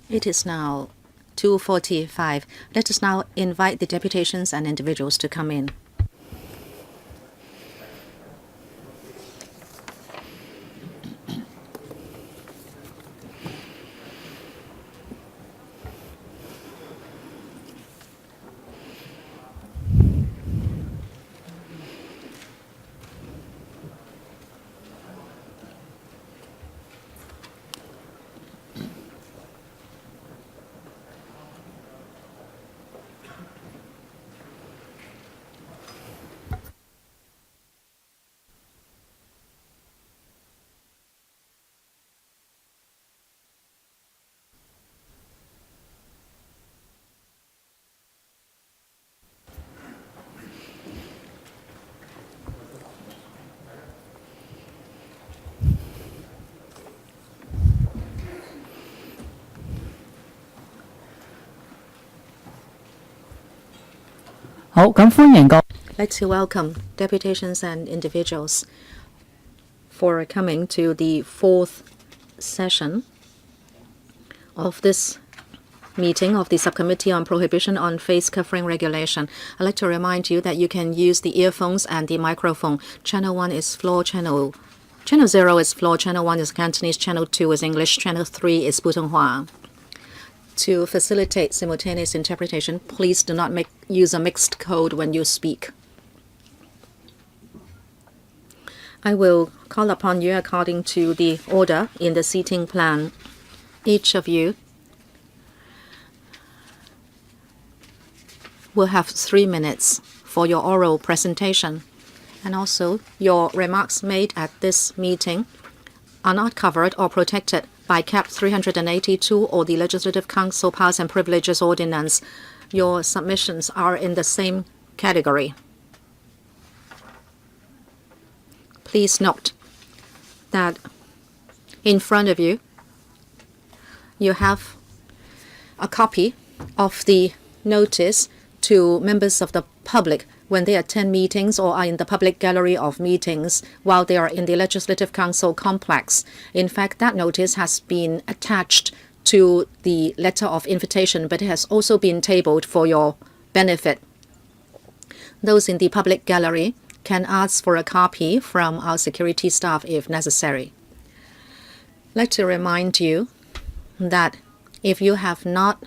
It is now 2:45. Let us now invite the deputations and individuals to come in. I'd like to welcome deputations and individuals for coming to the fourth session of this meeting of the Subcommittee on Prohibition on Face Covering Regulation. I'd like to remind you that you can use the earphones and the microphone. Channel 1 is floor, Channel 0 is floor, Channel 1 is Cantonese, Channel 2 is English, Channel 3 is Putonghua. To facilitate simultaneous interpretation, please do not use a mixed code when you speak. I will call upon you according to the order in the seating plan. Each of you will have 3 minutes for your oral presentation. And also, your remarks made at this meeting are not covered or protected by Cap 382 or the Legislative Council Powers and Privileges Ordinance. Your submissions are in the same category. Please note that in front of you, you have a copy of the notice to members of the public when they attend meetings or are in the public gallery of meetings while they are in the Legislative Council complex. In fact, that notice has been attached to the letter of invitation, but it has also been tabled for your benefit. Those in the public gallery can ask for a copy from our security staff if necessary. I'd like to remind you that if you have not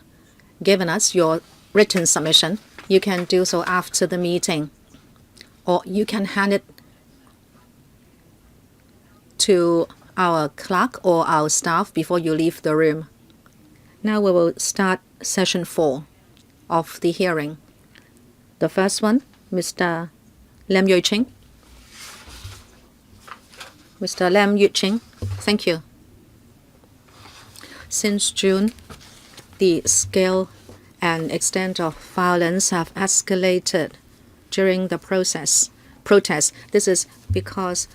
given us your written submission, you can do so after the meeting, or you can hand it to our clerk or our staff before you leave the room. Now we will start session 4 of the hearing. The first one, Mr. Lam Yuching. Mr. Lam Yuching, thank you. Since June, the scale and extent of violence have escalated during the protest. This is because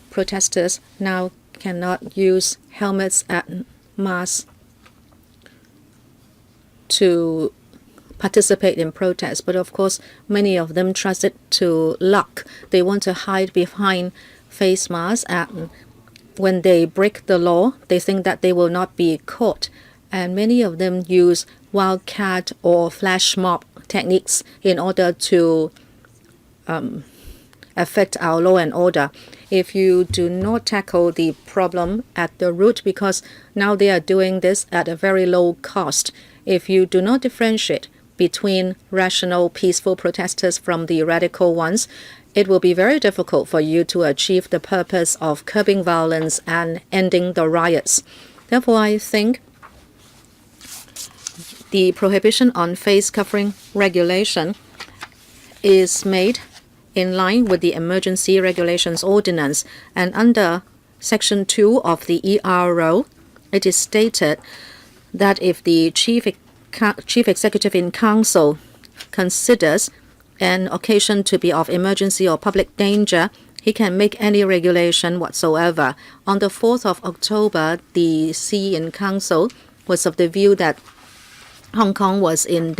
protesters now cannot use helmets and masks to participate in protests. But of course, many of them trust it to luck. They want to hide behind face masks, and when they break the law, they think that they will not be caught. And many of them use wildcat or flash mob techniques in order to affect our law and order. If you do not tackle the problem at the root, because now they are doing this at a very low cost, if you do not differentiate between rational, peaceful protesters from the radical ones, it will be very difficult for you to achieve the purpose of curbing violence and ending the riots. Therefore, I think the Prohibition on Face Covering Regulation is made in line with the Emergency Regulations Ordinance, and under Section 2 of the ERO, it is stated that if the Chief Executive in Council considers an occasion to be of emergency or public danger, he can make any regulation whatsoever. On the 4th of October, the C in Council was of the view that Hong Kong was in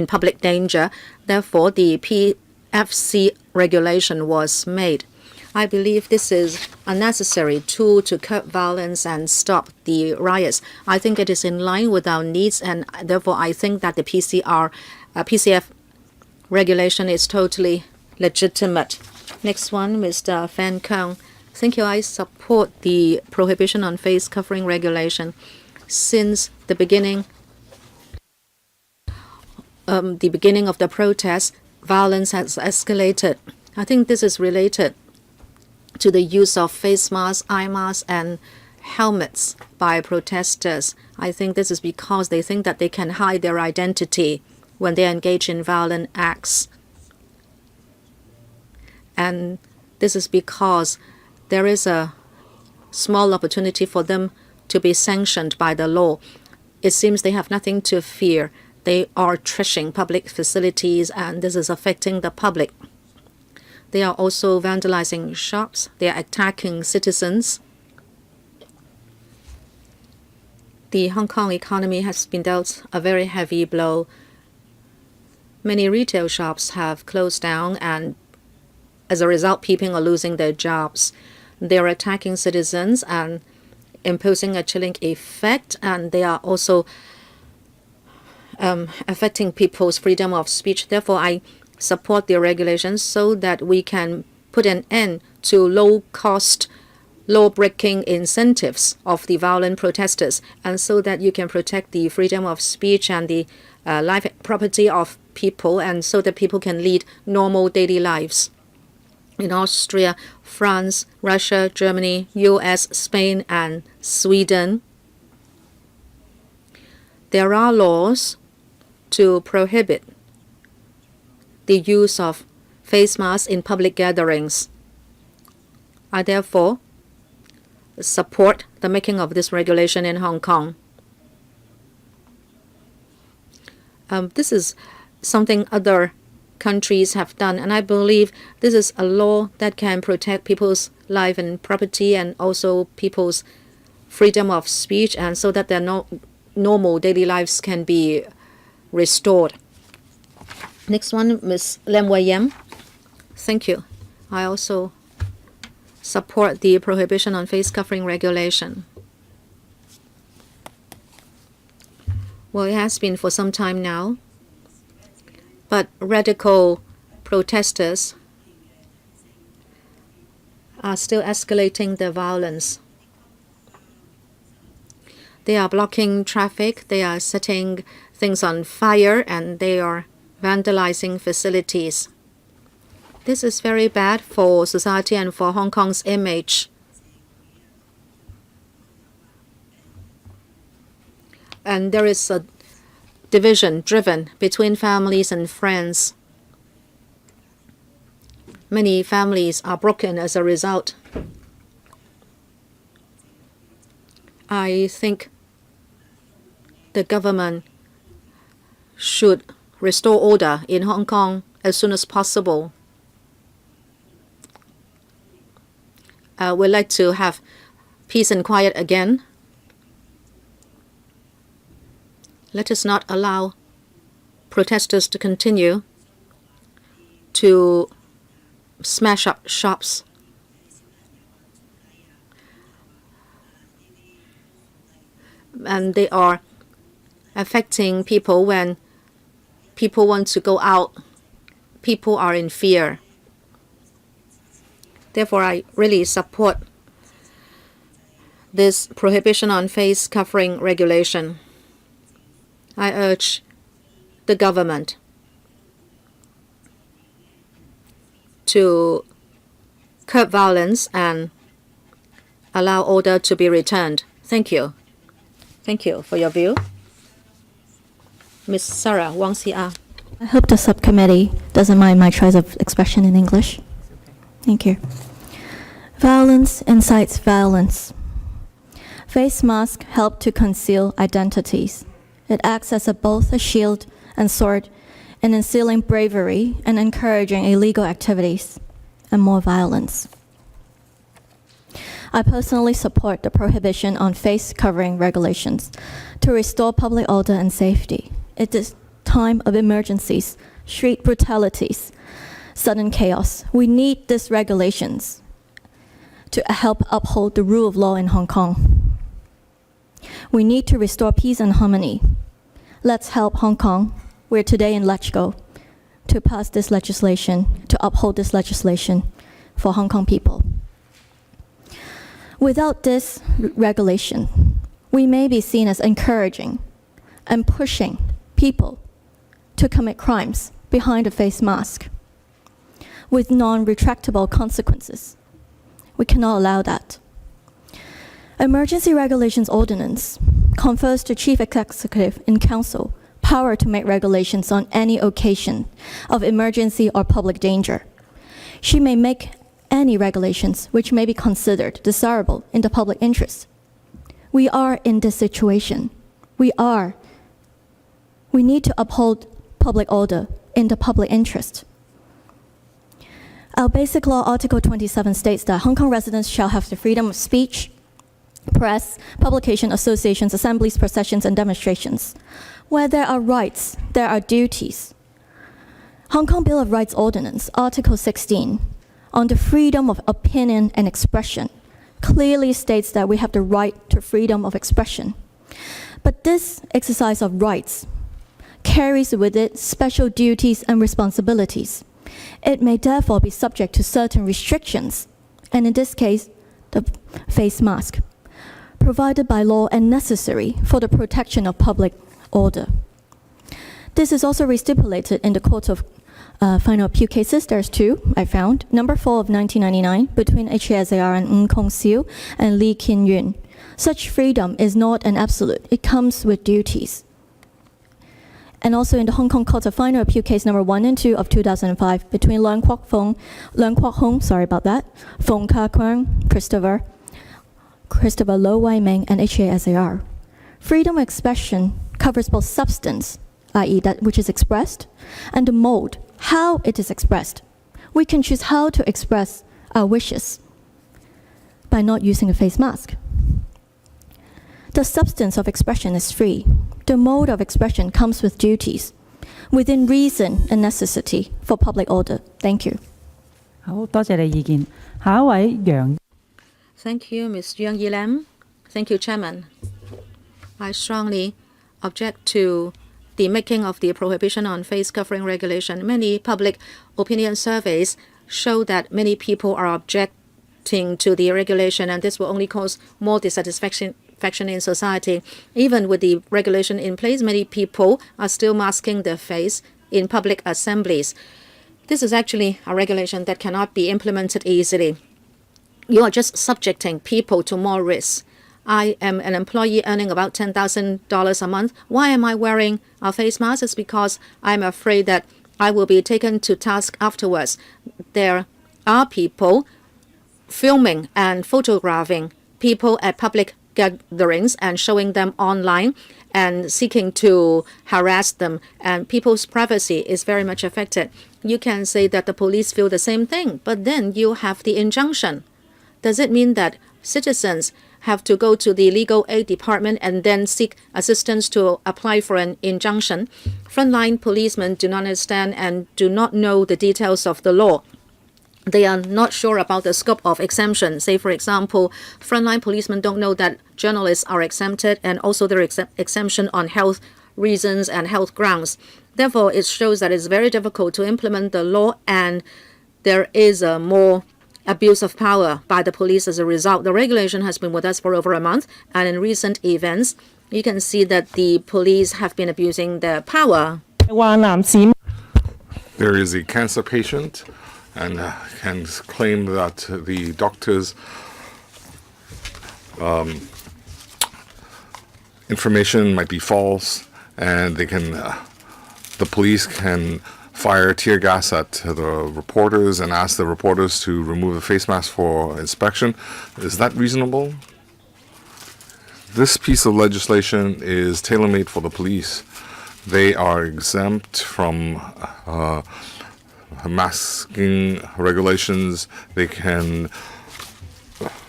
public danger. Therefore, the PFC regulation was made. I believe this is a necessary tool to curb violence and stop the riots. I think it is in line with our needs, and therefore I think that the PCF regulation is totally legitimate. Next one, Mr. Fan Kung. Thank you. I support the prohibition on face covering regulation. Since the beginning of the protest, violence has escalated. I think this is related to the use of face masks, eye masks, and helmets by protesters. I think this is because they think that they can hide their identity when they engage in violent acts. And this is because there is a small opportunity for them to be sanctioned by the law. It seems they have nothing to fear. They are trashing public facilities, and this is affecting the public. They are also vandalizing shops. They are attacking citizens. The Hong Kong economy has been dealt a very heavy blow. Many retail shops have closed down, and as a result, people are losing their jobs. They are attacking citizens and imposing a chilling effect, and they are also affecting people's freedom of speech. Therefore, I support the regulations so that we can put an end to low-cost, law-breaking incentives of the violent protesters, and so that you can protect the freedom of speech and the life and property of people, and so that people can lead normal daily lives. In Austria, France, Russia, Germany, US, Spain, and Sweden, there are laws to prohibit the use of face masks in public gatherings. I therefore support the making of this regulation in Hong Kong. This is something other countries have done, and I believe this is a law that can protect people's life and property, and also people's freedom of speech, and so that their normal daily lives can be restored. Next one, Ms. Lam Wei Yam. Thank you. I also support the prohibition on face covering regulation. Well, it has been for some time now, but radical protesters are still escalating their violence. They are blocking traffic, they are setting things on fire, and they are vandalizing facilities. This is very bad for society and for Hong Kong's image. And there is a division driven between families and friends. Many families are broken as a result. I think the government should restore order in Hong Kong as soon as possible. We'd like to have peace and quiet again. Let us not allow protesters to continue to smash up shops. And they are affecting people. When people want to go out, people are in fear. Therefore, I really support this prohibition on face covering regulation. I urge the government to curb violence and allow order to be returned. Thank you. Thank you for your view. Ms. Sarah Wang Xia. I hope the subcommittee doesn't mind my choice of expression in English. Thank you. Violence incites violence. Face masks help to conceal identities. It acts as both a shield and sword in instilling bravery and encouraging illegal activities and more violence. I personally support the prohibition on face covering regulations to restore public order and safety. At this time of emergencies, street brutalities, sudden chaos, we need these regulations. to help uphold the rule of law in Hong Kong. We need to restore peace and harmony. Let's help Hong Kong. We're today in Let's Go to pass this legislation, to uphold this legislation for Hong Kong people. Without this regulation, we may be seen as encouraging and pushing people to commit crimes behind a face mask with non-retractable consequences. We cannot allow that. Emergency Regulations Ordinance confers to Chief Executive in Council power to make regulations on any occasion of emergency or public danger. She may make any regulations which may be considered desirable in the public interest. We are in this situation. We need to uphold public order in the public interest. Our Basic Law Article 27 states that Hong Kong residents shall have the freedom of speech, press, publication, associations, assemblies, processions, and demonstrations. Where there are rights, there are duties. Hong Kong Bill of Rights Ordinance, Article 16, on the freedom of opinion and expression, clearly states that we have the right to freedom of expression. But this exercise of rights carries with it special duties and responsibilities. It may therefore be subject to certain restrictions, and in this case, the face mask, provided by law and necessary for the protection of public order. This is also restipulated in the Court of Final Appeal cases. There's two, I found. Number 4 of 1999, between HKSAR and Ng Kong Siu and Lee Kin Yun. Such freedom is not an absolute. It comes with duties. And also in the Hong Kong Court of Final Appeal case number 1 and 2 of 2005, between Leung Kwok Hong, Fong Ka Kwang, Christopher Lo Wai Meng, and HKSAR. Freedom of expression covers both substance, i.e. that which is expressed, and the mode, how it is expressed. We can choose how to express our wishes by not using a face mask. The substance of expression is free. The mode of expression comes with duties, within reason and necessity for public order. Thank you. 好，多謝你意見。下一位楊 Thank you, Ms. Yang Yilam. Thank you, Chairman. I strongly object to the making of the prohibition on face covering regulation. Many public opinion surveys show that many people are objecting to the regulation, and this will only cause more dissatisfaction in society. Even with the regulation in place, many people are still masking their face in public assemblies. This is actually a regulation that cannot be implemented easily. You are just subjecting people to more risks. I am an employee earning about $10,000 a month. Why am I wearing a face mask? It's because I'm afraid that I will be taken to task afterwards. There are people filming and photographing people at public gatherings and showing them online and seeking to harass them, and people's privacy is very much affected. You can say that the police feel the same thing, but then you have the injunction. Does it mean that citizens have to go to the legal aid department and then seek assistance to apply for an injunction? Frontline policemen do not understand and do not know the details of the law. They are not sure about the scope of exemption. Say, for example, frontline policemen don't know that journalists are exempted, and also there is exemption on health reasons and health grounds. Therefore, it shows that it's very difficult to implement the law, and there is a more abuse of power by the police as a result. The regulation has been with us for over a month, and in recent events, you can see that the police have been abusing their power. There is a cancer patient and can claim that the doctor's information might be false, and they can, the police can fire tear gas at the reporters and ask the reporters to remove the face mask for inspection. Is that reasonable? This piece of legislation is tailor-made for the police. They are exempt from masking regulations. They can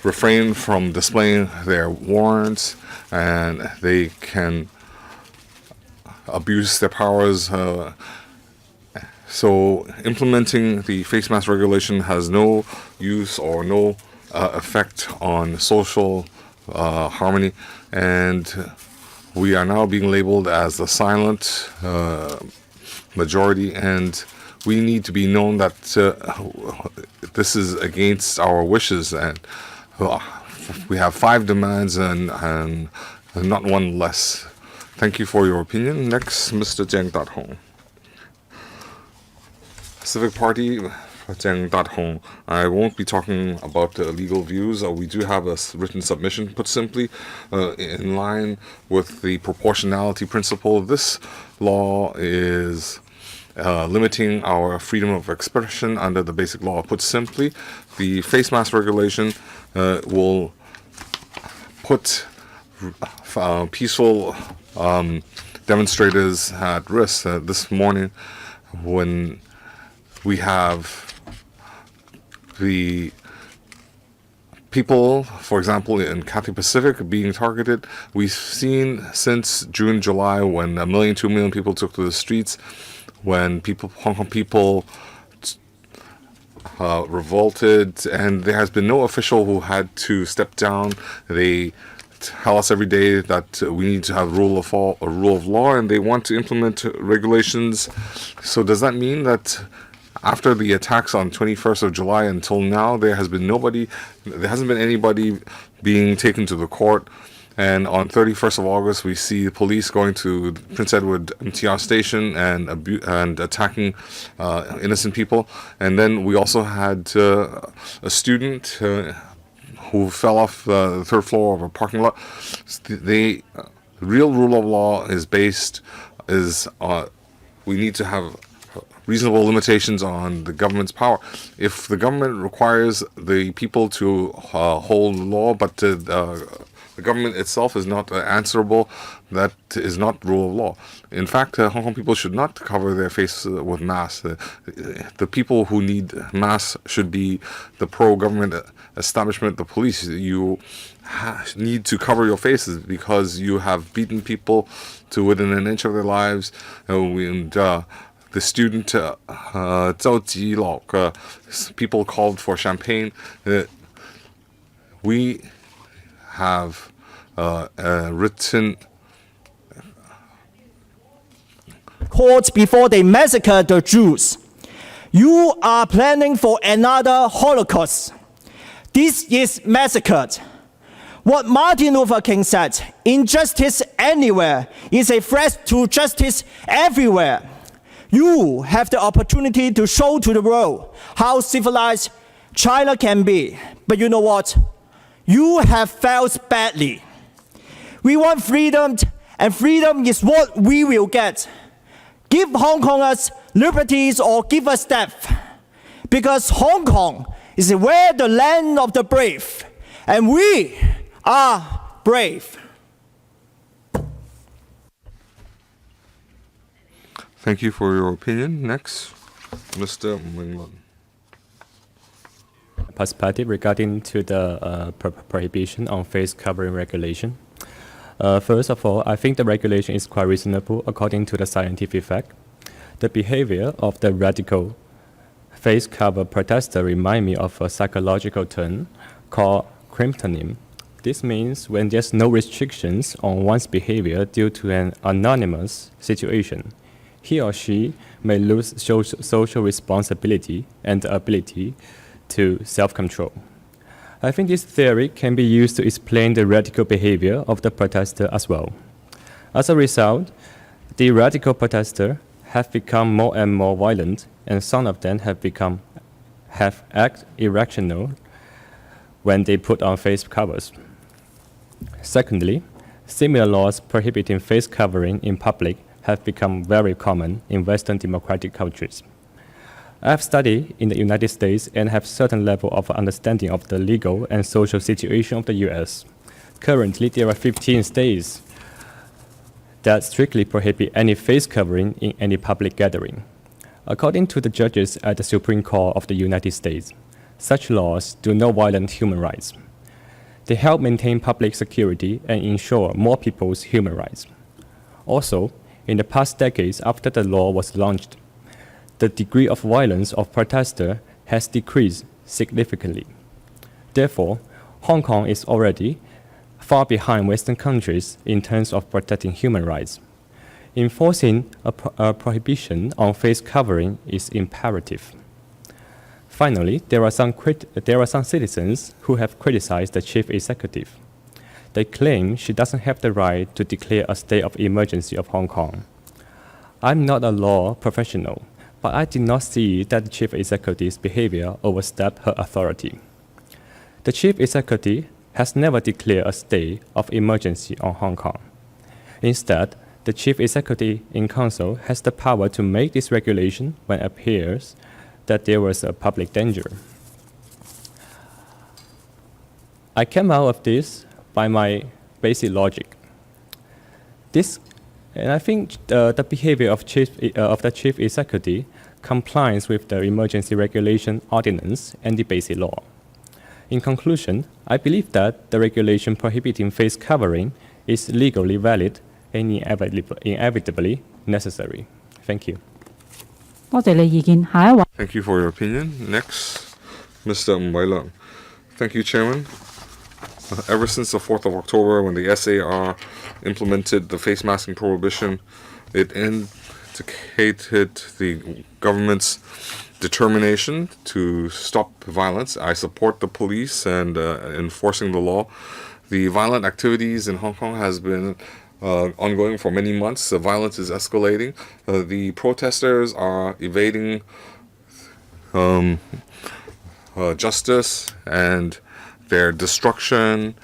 refrain from displaying their warrants, and they can abuse their powers. So implementing the face mask regulation has no use or no effect on social harmony, and we are now being labeled as the silent majority, and we need to be known that this is against our wishes, and we have 5 demands and not one less. Thank you for your opinion. Next, Mr. Jiang Dat-hong. Civic Party, Jiang Dat-hong. I won't be talking about the legal views. We do have a written submission. Put simply, in line with the proportionality principle, this law is limiting our freedom of expression under the basic law. Put simply, the face mask regulation will put peaceful demonstrators at risk. This morning, when we have the people, for example, in Cathay Pacific being targeted, we've seen since June, July, when 1 million, 2 million people took to the streets, when Hong Kong people revolted, and there has been no official who had to step down. They tell us every day that we need to have rule of law, and they want to implement regulations. So does that mean that after the attacks on 21st of July until now, there hasn't been anybody being taken to the court? And on 31st of August, we see the police going to Prince Edward MTR station and attacking innocent people. And then we also had a student who fell off the 3rd floor of a parking lot. The real rule of law is we need to have reasonable limitations on the government's power. If the government requires the people to hold law, but the government itself is not answerable, that is not rule of law. In fact, Hong Kong people should not cover their face with masks. The people who need masks should be the pro-government establishment, the police. You need to cover your faces because you have beaten people to within an inch of their lives. And the student, Zhao Ji people called for champagne. We have written court before they massacred the Jews. You are planning for another Holocaust. This is massacred. What Martin Luther King said, injustice anywhere is a threat to justice everywhere. You have the opportunity to show to the world how civilized China can be. But you know what? You have failed badly. We want freedom, and freedom is what we will get. Give Hong Kongers liberties or give us death. Because Hong Kong is where the land of the brave, and we are brave. Thank you for your opinion. Next, Mr. Minglan. Perspective regarding to the prohibition on face covering regulation. First of all, I think the regulation is quite reasonable according to the scientific fact. The behavior of the radical face cover protester remind me of a psychological term called cryptonym. This means when there's no restrictions on one's behavior due to an anonymous situation, he or she may lose social responsibility and the ability to self-control. I think this theory can be used to explain the radical behavior of the protester as well. As a result, the radical protesters have become more and more violent, and some of them have act irrational when they put on face covers. Secondly, similar laws prohibiting face covering in public have become very common in Western democratic countries. I have studied in the United States and have certain level of understanding of the legal and social situation of the US. Currently, there are 15 states that strictly prohibit any face covering in any public gathering. According to the judges at the Supreme Court of the United States, such laws do not violate human rights. They help maintain public security and ensure more people's human rights. Also, in the past decades after the law was launched, the degree of violence of protesters has decreased significantly. Therefore, Hong Kong is already far behind Western countries in terms of protecting human rights. Enforcing a prohibition on face covering is imperative. Finally, there are some citizens who have criticized the chief executive. They claim she doesn't have the right to declare a state of emergency of Hong Kong. I'm not a law professional, but I did not see that the chief executive's behavior overstepped her authority. The chief executive has never declared a state of emergency on Hong Kong. Instead, the chief executive in council has the power to make this regulation when it appears that there was a public danger. I came out of this by my basic logic. And I think the behavior of the chief executive complies with the emergency regulation ordinance and the basic law. In conclusion, I believe that the regulation prohibiting face covering is legally valid and inevitably necessary. Thank you. 多謝你意見。下一位 Thank you for your opinion. Next, Mr. Mweilong. Thank you, Chairman. Ever since the 4th of October, when the SAR implemented the face masking prohibition, it indicated the government's determination to stop violence. I support the police and enforcing the law. The violent activities in Hong Kong has been ongoing for many months. The violence is escalating. The protesters are evading justice, and their destruction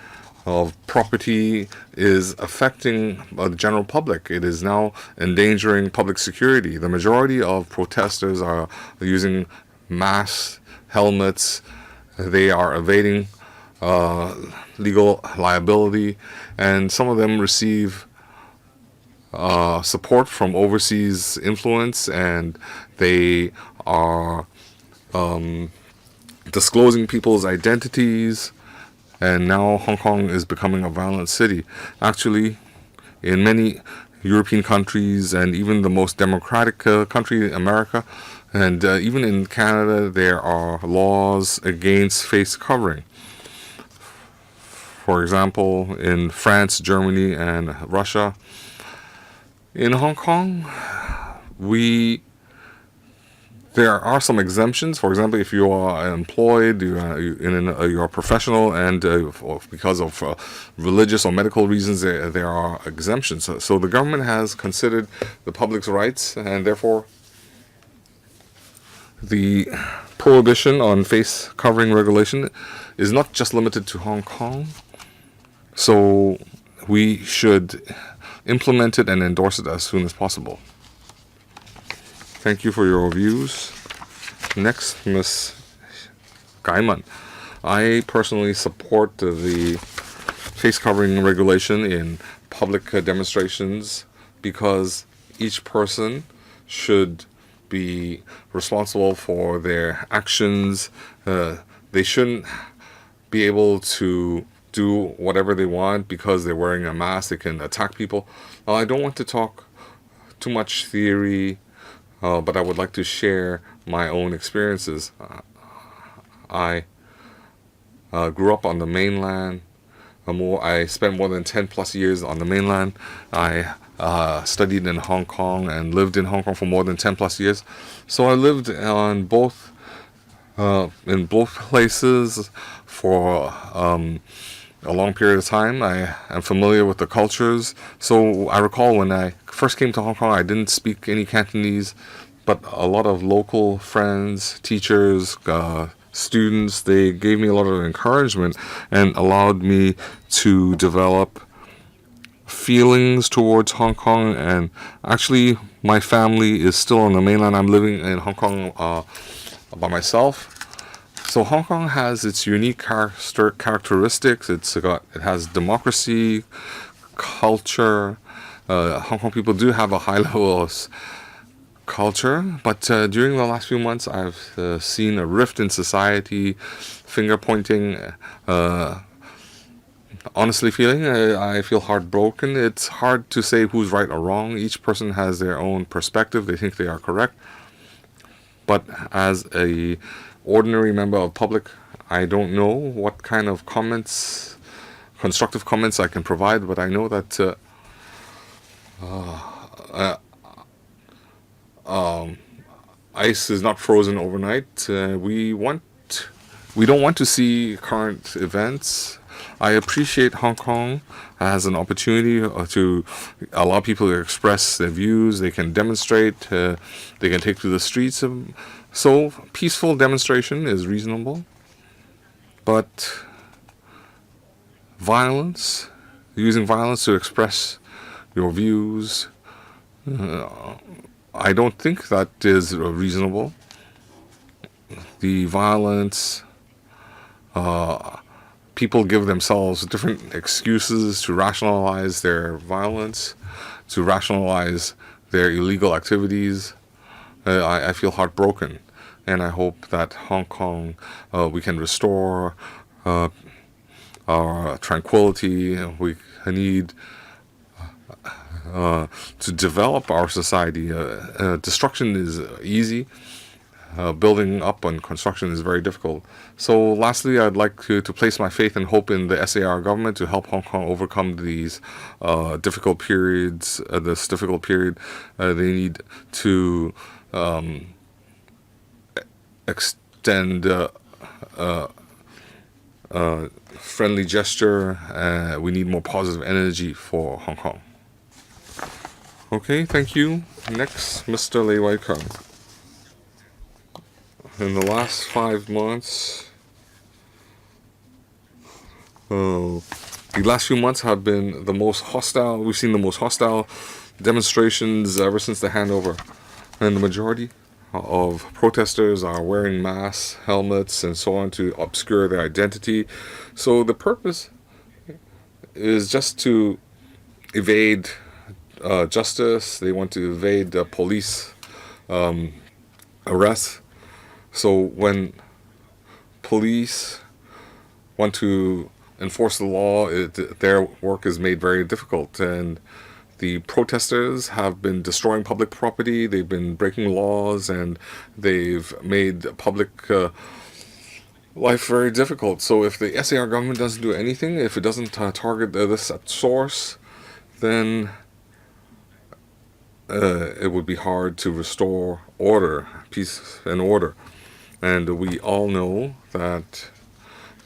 of property is affecting the general public. It is now endangering public security. The majority of protesters are using masks, helmets. They are evading legal liability, and some of them receive support from overseas influence, and they are disclosing people's identities, and now Hong Kong is becoming a violent city. Actually, in many European countries and even the most democratic country, America, and even in Canada, there are laws against face covering. For example, in France, Germany, and Russia. In Hong Kong, there are some exemptions. For example, if you are employed, you are a professional, and because of religious or medical reasons, there are exemptions. So the government has considered the public's rights, and therefore the prohibition on face covering regulation is not just limited to Hong Kong. So we should implement it and endorse it as soon as possible. Thank you for your views. Next, Ms. Gaiman. I personally support the face covering regulation in public demonstrations because each person should be responsible for their actions. They shouldn't be able to do whatever they want because they're wearing a mask. They can attack people. I don't want to talk too much theory, but I would like to share my own experiences. I grew up on the mainland. I spent more than 10 plus years on the mainland. I studied in Hong Kong and lived in Hong Kong for more than 10 plus years. So I lived on in both places for a long period of time. I am familiar with the cultures. So I recall when I first came to Hong Kong, I didn't speak any Cantonese, but a lot of local friends, teachers, students, they gave me a lot of encouragement and allowed me to develop feelings towards Hong Kong. And actually, my family is still on the mainland. I'm living in Hong Kong by myself. So Hong Kong has its unique characteristics. It has democracy, culture. Hong Kong people do have a high level of culture, but during the last few months, I've seen a rift in society, finger pointing. Honestly feeling, I feel heartbroken. It's hard to say who's right or wrong. Each person has their own perspective. They think they are correct. But as a ordinary member of public, I don't know what kind of comments, constructive comments I can provide, but I know that ice is not frozen overnight. We don't want to see current events. I appreciate Hong Kong as an opportunity to allow people to express their views. They can demonstrate. They can take to the streets. So peaceful demonstration is reasonable. But violence, using violence to express your views, I don't think that is reasonable. The violence, people give themselves different excuses to rationalize their violence, to rationalize their illegal activities. I feel heartbroken, and I hope that Hong Kong, we can restore our tranquility. We need to develop our society. Destruction is easy. Building up and construction is very difficult. So lastly, I'd like to place my faith and hope in the SAR government to help Hong Kong overcome these difficult periods, this difficult period. They need to extend friendly gesture. We need more positive energy for Hong Kong. Okay, thank you. Next, Mr. Lei Wai-Kang. In the last 5 months, the last few months have been the most hostile. We've seen the most hostile demonstrations ever since the handover. And the majority of protesters are wearing masks, helmets, and so on to obscure their identity. So the purpose is just to evade justice. They want to evade police arrests. So when police want to enforce the law, their work is made very difficult. And the protesters have been destroying public property, they've been breaking laws, and they've made public life very difficult. So if the SAR government doesn't do anything, if it doesn't target this at source, then it would be hard to restore order, peace and order. And we all know that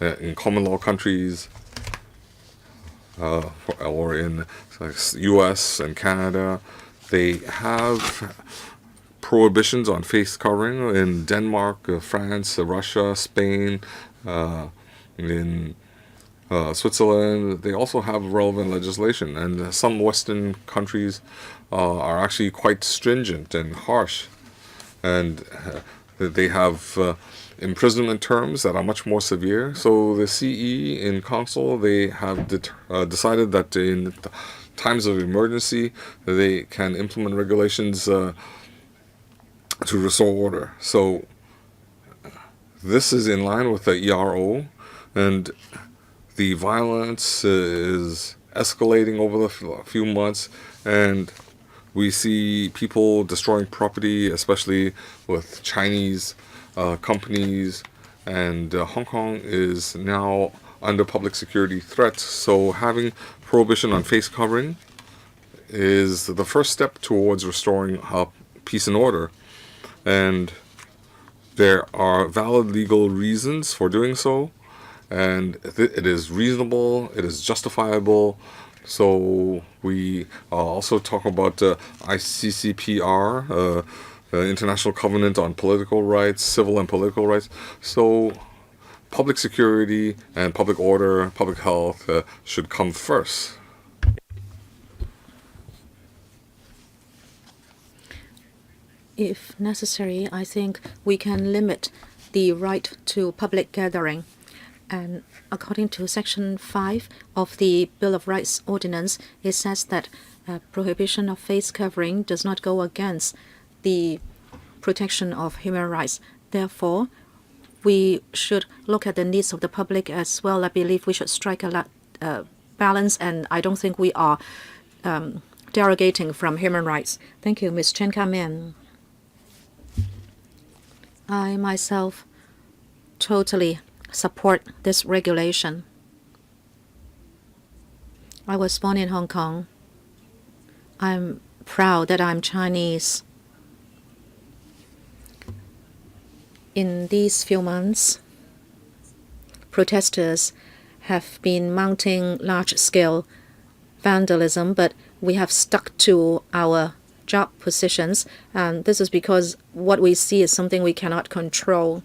in common law countries, or in US and Canada, they have prohibitions on face covering. In Denmark, France, Russia, Spain, in Switzerland, they also have relevant legislation. And some Western countries are actually quite stringent and harsh. And they have imprisonment terms that are much more severe. So the CE in Council, they have decided that in times of emergency, they can implement regulations to restore order. So this is in line with the ERO, and the violence is escalating over the few months, and we see people destroying property, especially with Chinese companies, and Hong Kong is now under public security threat. So having prohibition on face covering is the first step towards restoring peace and order. And there are valid legal reasons for doing so, and it is reasonable, it is justifiable. So we also talk about ICCPR, International Covenant on Political Rights, Civil and Political Rights. So public security and public order, public health should come first. If necessary, I think we can limit the right to public gathering. And according to Section 5 of the Bill of Rights Ordinance, it says that prohibition of face covering does not go against the protection of human rights. Therefore, we should look at the needs of the public as well. I believe we should strike a balance, and I don't think we are derogating from human rights. Thank you, Ms. Chen Ka-men. I myself totally support this regulation. I was born in Hong Kong. I'm proud that I'm Chinese. In these few months, protesters have been mounting large-scale vandalism, but we have stuck to our job positions, and this is because what we see is something we cannot control.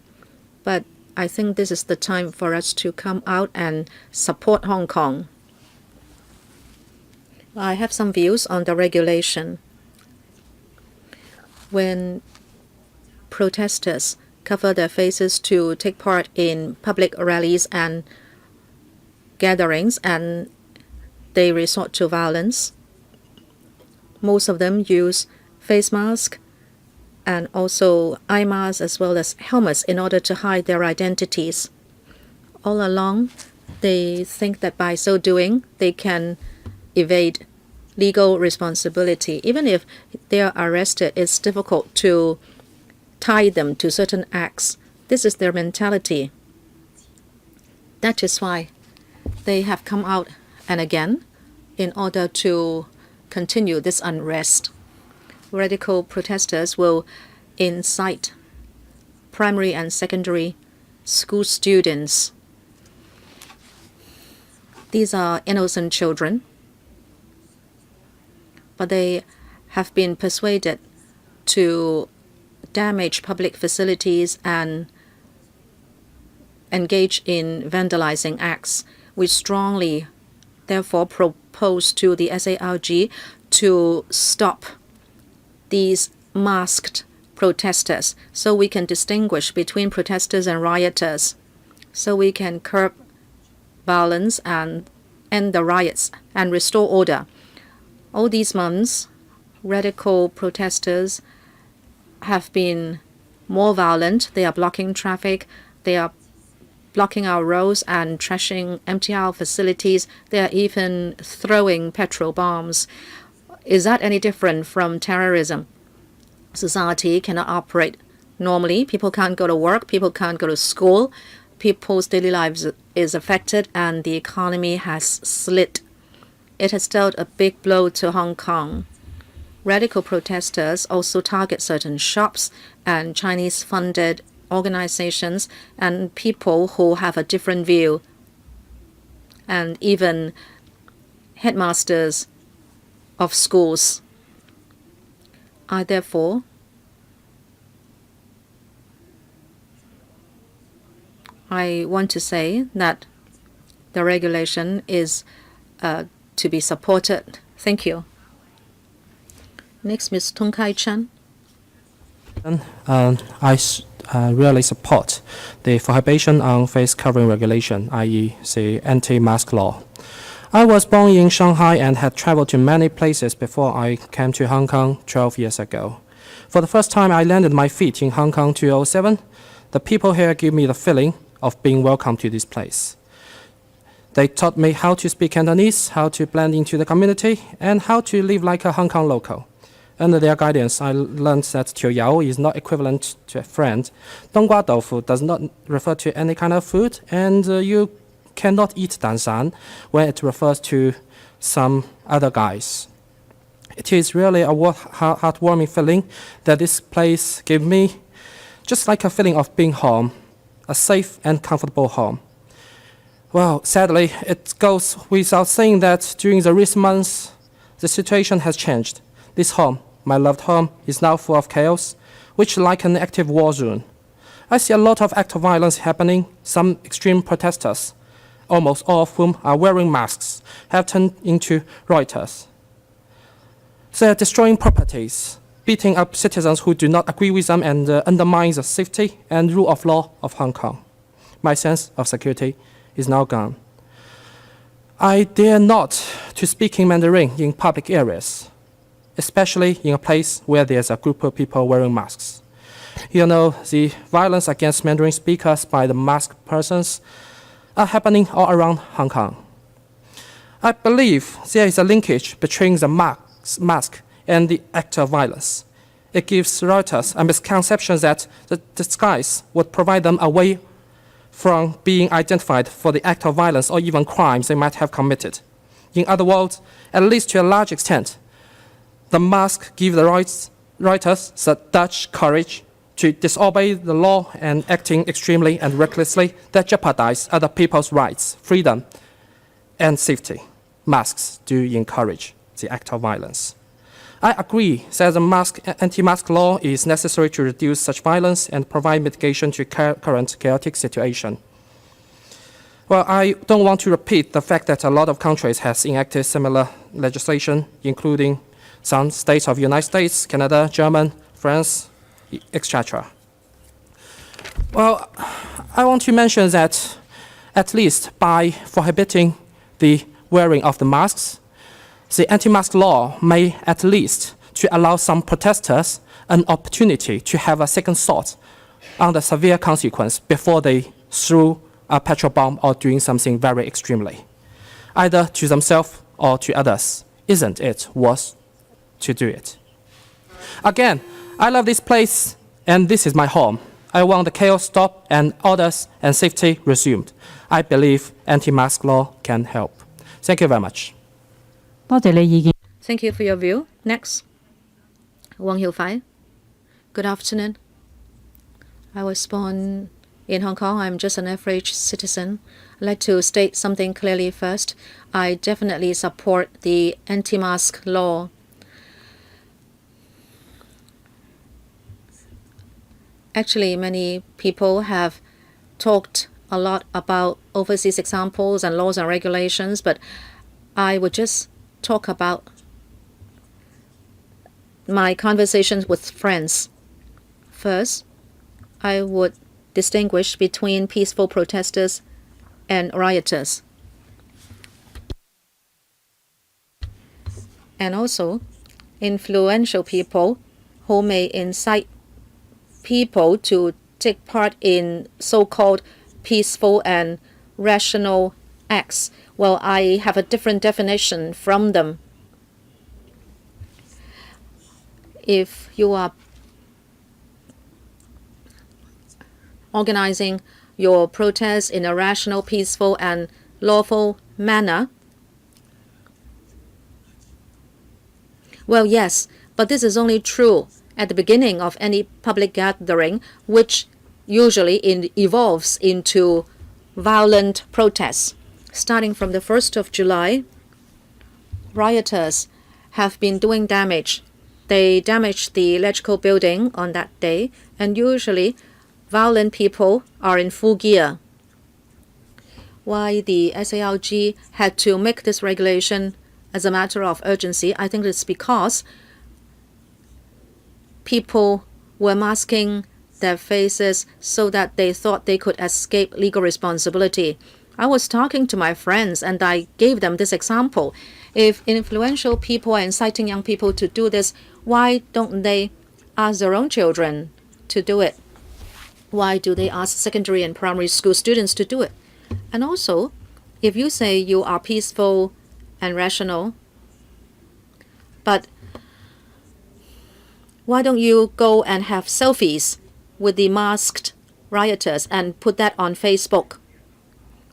But I think this is the time for us to come out and support Hong Kong. I have some views on the regulation. When protesters cover their faces to take part in public rallies and gatherings and they resort to violence, most of them use face masks and also eye masks as well as helmets in order to hide their identities. All along, they think that by so doing, they can evade legal responsibility. Even if they are arrested, it's difficult to tie them to certain acts. This is their mentality. That is why they have come out and again in order to continue this unrest. Radical protesters will incite primary and secondary school students. These are innocent children, but they have been persuaded to damage public facilities and engage in vandalizing acts. We strongly, therefore, propose to the SARG to stop these masked protesters so we can distinguish between protesters and rioters, so we can curb violence and end the riots and restore order. All these months, radical protesters have been more violent. They are blocking traffic. They are blocking our roads and trashing MTR facilities. They are even throwing petrol bombs. Is that any different from terrorism? Society cannot operate normally. People can't go to work. People can't go to school. People's daily lives is affected and the economy has slid. It has dealt a big blow to Hong Kong. Radical protesters also target certain shops and Chinese-funded organizations and people who have a different view, and even headmasters of schools. Therefore, I want to say that the regulation is to be supported. Thank you. Next, Ms. Tong Kai Chan. I really support the prohibition on face covering regulation, i.e. the anti-mask law. I was born in Shanghai and had traveled to many places before I came to Hong Kong 12 years ago. For the first time I landed my feet in Hong Kong 2007, the people here gave me the feeling of being welcome to this place. They taught me how to speak Cantonese, how to blend into the community, and how to live like a Hong Kong local. Under their guidance, I learned that 九瑶 is not equivalent to a friend. 冬瓜豆腐 does not refer to any kind of food, and you cannot eat dansan when it refers to some other guys. It is really a heartwarming feeling that this place gave me, just like a feeling of being home, a safe and comfortable home. Well, sadly, it goes without saying that during the recent months, the situation has changed. This home, my loved home, is now full of chaos, which is like an active war zone. I see a lot of acts of violence happening. Some extreme protesters, almost all of whom are wearing masks, have turned into rioters. They are destroying properties, beating up citizens who do not agree with them, and undermine the safety and rule of law of Hong Kong. My sense of security is now gone. I dare not to speak in Mandarin in public areas, especially in a place where there's a group of people wearing masks. You know, the violence against Mandarin speakers by the masked persons are happening all around Hong Kong. I believe there is a linkage between the mask and the act of violence. It gives rioters a misconception that the disguise would provide them a way from being identified for the act of violence or even crimes they might have committed. In other words, at least to a large extent, the mask gives the writers such courage to disobey the law and acting extremely and recklessly that jeopardize other people's rights, freedom, and safety. Masks do encourage the act of violence. I agree that the anti-mask law is necessary to reduce such violence and provide mitigation to current chaotic situation. Well, I don't want to repeat the fact that a lot of countries have enacted similar legislation, including some states of the United States, Canada, Germany, France, etc. Well, I want to mention that at least by prohibiting the wearing of the masks, the anti-mask law may at least to allow some protesters an opportunity to have a second thought on the severe consequence before they threw a petrol bomb or doing something very extremely, either to themselves or to others. Isn't it worth to do it? Again, I love this place and this is my home. I want the chaos stopped and orders and safety resumed. I believe anti-mask law can help. Thank you very much. 多謝你意見。 Thank you for your view. Next, Wang Hiufai. Good afternoon. I was born in Hong Kong. I'm just an average citizen. I'd like to state something clearly first. I definitely support the anti-mask law. Actually, many people have talked a lot about overseas examples and laws and regulations, but I would just talk about my conversations with friends. First, I would distinguish between peaceful protesters and rioters. And also, influential people who may incite people to take part in so-called peaceful and rational acts. Well, I have a different definition from them. If you are organizing your protest in a rational, peaceful, and lawful manner, well, yes, but this is only true at the beginning of any public gathering, which usually evolves into violent protests. Starting from the 1st of July, rioters have been doing damage. They damaged the electrical building on that day, and usually violent people are in full gear. Why the SALG had to make this regulation as a matter of urgency, I think it's because people were masking their faces so that they thought they could escape legal responsibility. I was talking to my friends and I gave them this example. If influential people are inciting young people to do this, why don't they ask their own children to do it? Why do they ask secondary and primary school students to do it? And also, if you say you are peaceful and rational, but why don't you go and have selfies with the masked rioters and put that on Facebook?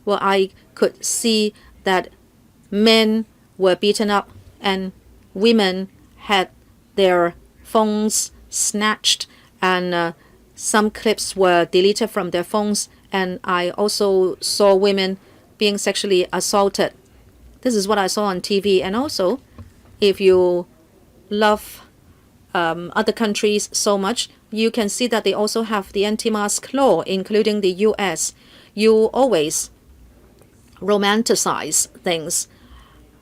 Well, I could see that men were beaten up and women had their phones snatched, and some clips were deleted from their phones, and I also saw women being sexually assaulted. This is what I saw on TV. And also, if you love other countries so much, you can see that they also have the anti-mask law, including the US. You always romanticize things.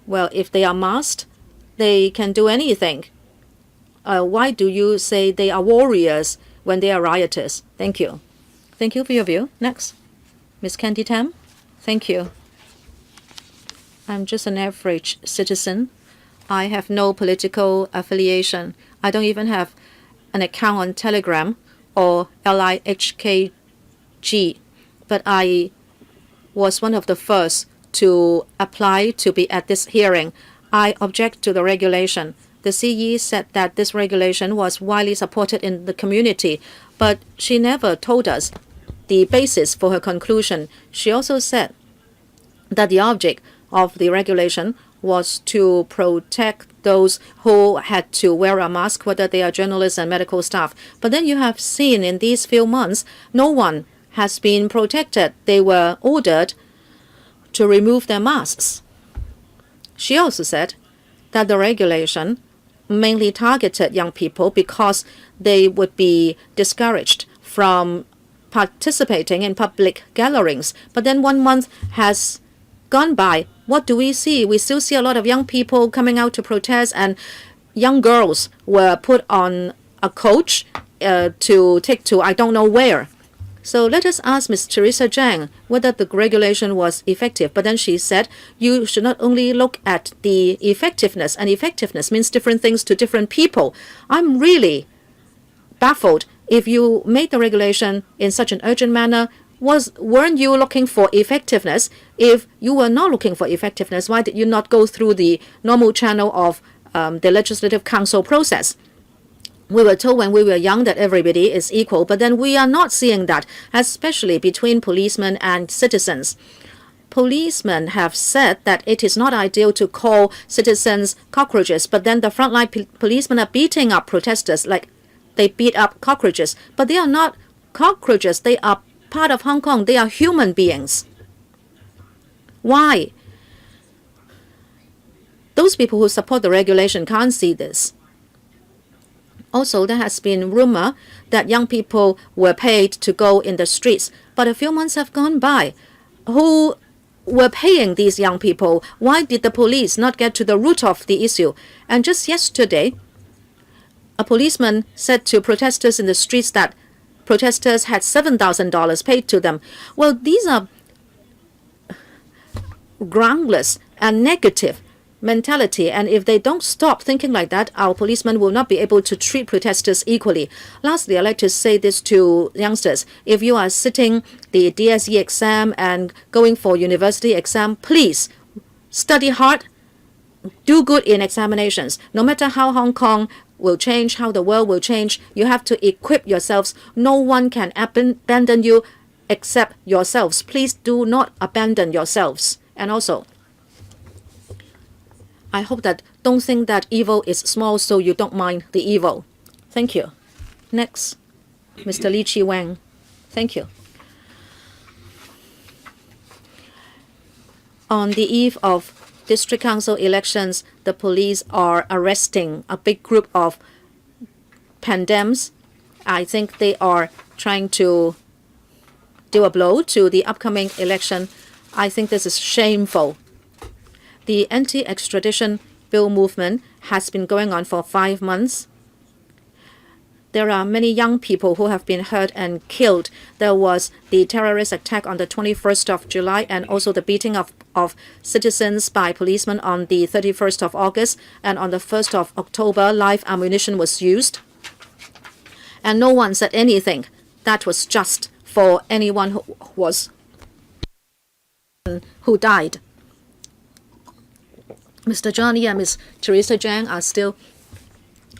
Well, if they are masked, they can do anything. Why do you say they are warriors when they are rioters? Thank you. Thank you for your view. Next, Ms. Candy Tam. Thank you. I'm just an average citizen. I have no political affiliation. I don't even have an account on Telegram or LIHKG. But I was one of the first to apply to be at this hearing. I object to the regulation. The CE said that this regulation was widely supported in the community, but she never told us the basis for her conclusion. She also said that the object of the regulation was to protect those who had to wear a mask, whether they are journalists and medical staff. But then you have seen in these few months, no one has been protected. They were ordered to remove their masks. She also said that the regulation mainly targeted young people because they would be discouraged from participating in public gatherings. But then 1 month has gone by. What do we see? We still see a lot of young people coming out to protest, and young girls were put on a coach to take to I don't know where. So let us ask Ms. Teresa Zhang whether the regulation was effective. But then she said you should not only look at the effectiveness, and effectiveness means different things to different people. I'm really baffled. If you made the regulation in such an urgent manner, weren't you looking for effectiveness? If you were not looking for effectiveness, why did you not go through the normal channel of the Legislative Council process? We were told when we were young that everybody is equal, but then we are not seeing that, especially between policemen and citizens. Policemen have said that it is not ideal to call citizens cockroaches, but then the frontline policemen are beating up protesters like they beat up cockroaches. But they are not cockroaches. They are part of Hong Kong. They are human beings. Why? Those people who support the regulation can't see this. Also, there has been rumor that young people were paid to go in the streets, but a few months have gone by. Who were paying these young people? Why did the police not get to the root of the issue? And just yesterday, a policeman said to protesters in the streets that protesters had $7,000 paid to them. Well, these are groundless and negative mentality, and if they don't stop thinking like that, our policemen will not be able to treat protesters equally. Lastly, I'd like to say this to youngsters. If you are sitting the DSE exam and going for university exam, please study hard, do good in examinations. No matter how Hong Kong will change, how the world will change, you have to equip yourselves. No one can abandon you except yourselves. Please do not abandon yourselves. And also, I hope that don't think that evil is small, so you don't mind the evil. Thank you. Next, Mr. Lee Chi Wang. Thank you. On the eve of district council elections, the police are arresting a big group of pandemics. I think they are trying to deal a blow to the upcoming election. I think this is shameful. The anti-extradition bill movement has been going on for 5 months. There are many young people who have been hurt and killed. There was the terrorist attack on the 21st of July and also the beating of citizens by policemen on the 31st of August. And on the 1st of October, live ammunition was used. And no one said anything that was just for anyone who died. Mr. Johnny and Ms. Teresa Zhang are still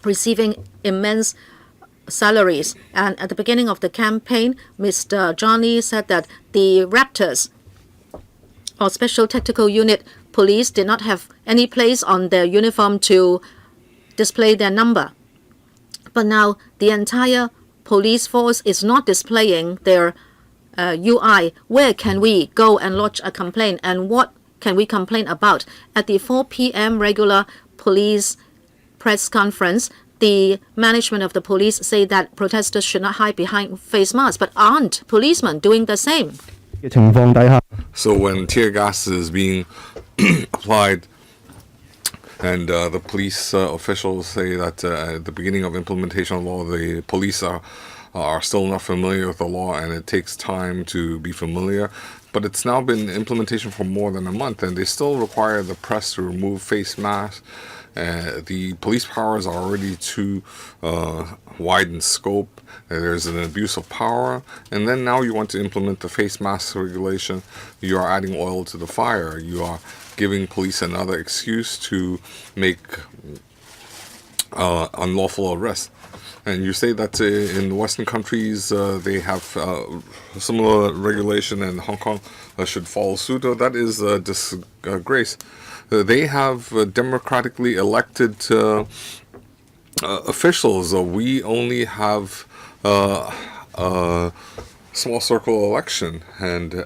receiving immense salaries. And at the beginning of the campaign, Mr. Johnny said that the Raptors, or Special Tactical Unit police, did not have any place on their uniform to display their number. But now the entire police force is not displaying their UI. Where can we go and lodge a complaint, and what can we complain about? At the 4 p.m. regular police press conference, the management of the police say that protesters should not hide behind face masks, but aren't policemen doing the same? So when tear gas is being applied and the police officials say that at the beginning of implementation of law, the police are still not familiar with the law and it takes time to be familiar. But it's now been implementation for more than a month, and they still require the press to remove face masks. The police powers are already too wide in scope. There's an abuse of power. And then now you want to implement the face mask regulation. You are adding oil to the fire. You are giving police another excuse to make unlawful arrest. And you say that in Western countries they have similar regulation, and Hong Kong should follow suit. That is a disgrace. They have democratically elected officials. We only have a small circle election, and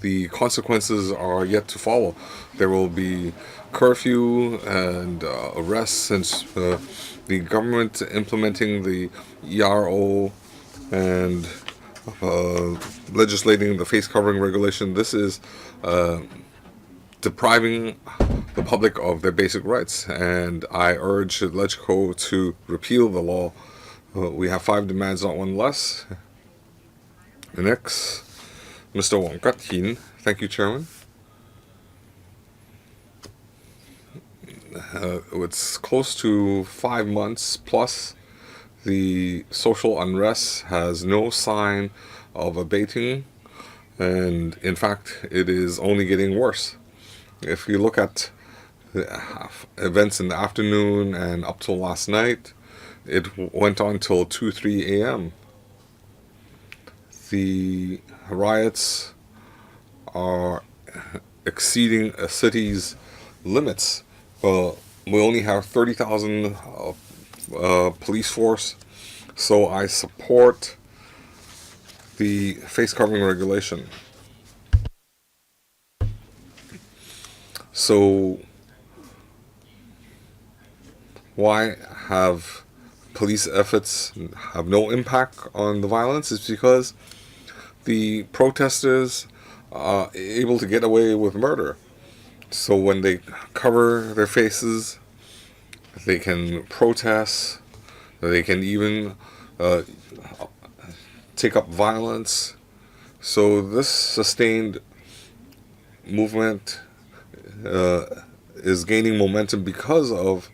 the consequences are yet to follow. There will be curfew and arrests, since the government implementing the ERO and legislating the face covering regulation. This is depriving the public of their basic rights, and I urge LegCo to repeal the law. We have 5 demands, not one less. Next, Mr. Wong Kat-hin. Thank you, Chairman. It's close to 5 months plus. The social unrest has no sign of abating, and in fact, it is only getting worse. If you look at the events in the afternoon and up till last night, it went on till 2-3 a.m. The riots are exceeding a city's limits. We only have 30,000 police force, so I support the face covering regulation. So why have police efforts have no impact on the violence? It's because the protesters are able to get away with murder. So when they cover their faces, they can protest, they can even take up violence. So this sustained movement is gaining momentum because of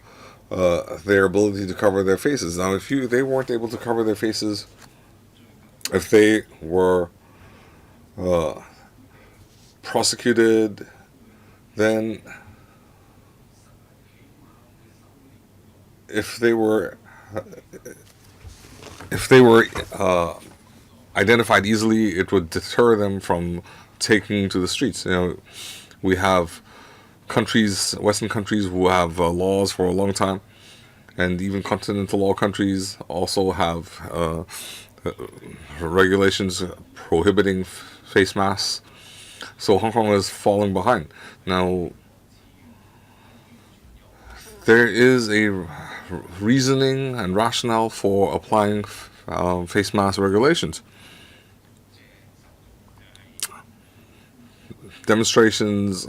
their ability to cover their faces. Now, if they weren't able to cover their faces, if they were prosecuted, then if they were identified easily, it would deter them from taking to the streets. We have countries, Western countries, who have laws for a long time, and even continental law countries also have regulations prohibiting face masks. So Hong Kong is falling behind. Now, there is a reasoning and rationale for applying face mask regulations. Demonstrations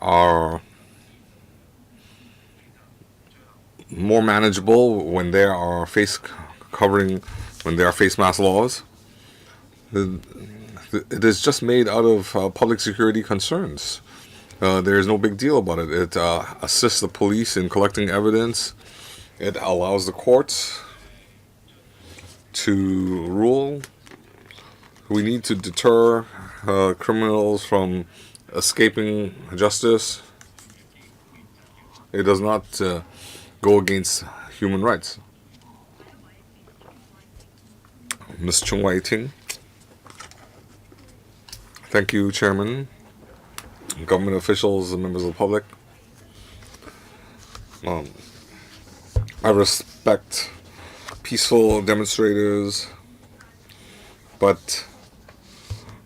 are more manageable when there are face mask laws. It is just made out of public security concerns. There is no big deal about it. It assists the police in collecting evidence. It allows the courts to rule. We need to deter criminals from escaping justice. It does not go against human rights. Ms. Chung Wai-ting. Thank you, Chairman, government officials, and members of the public. I respect peaceful demonstrators, but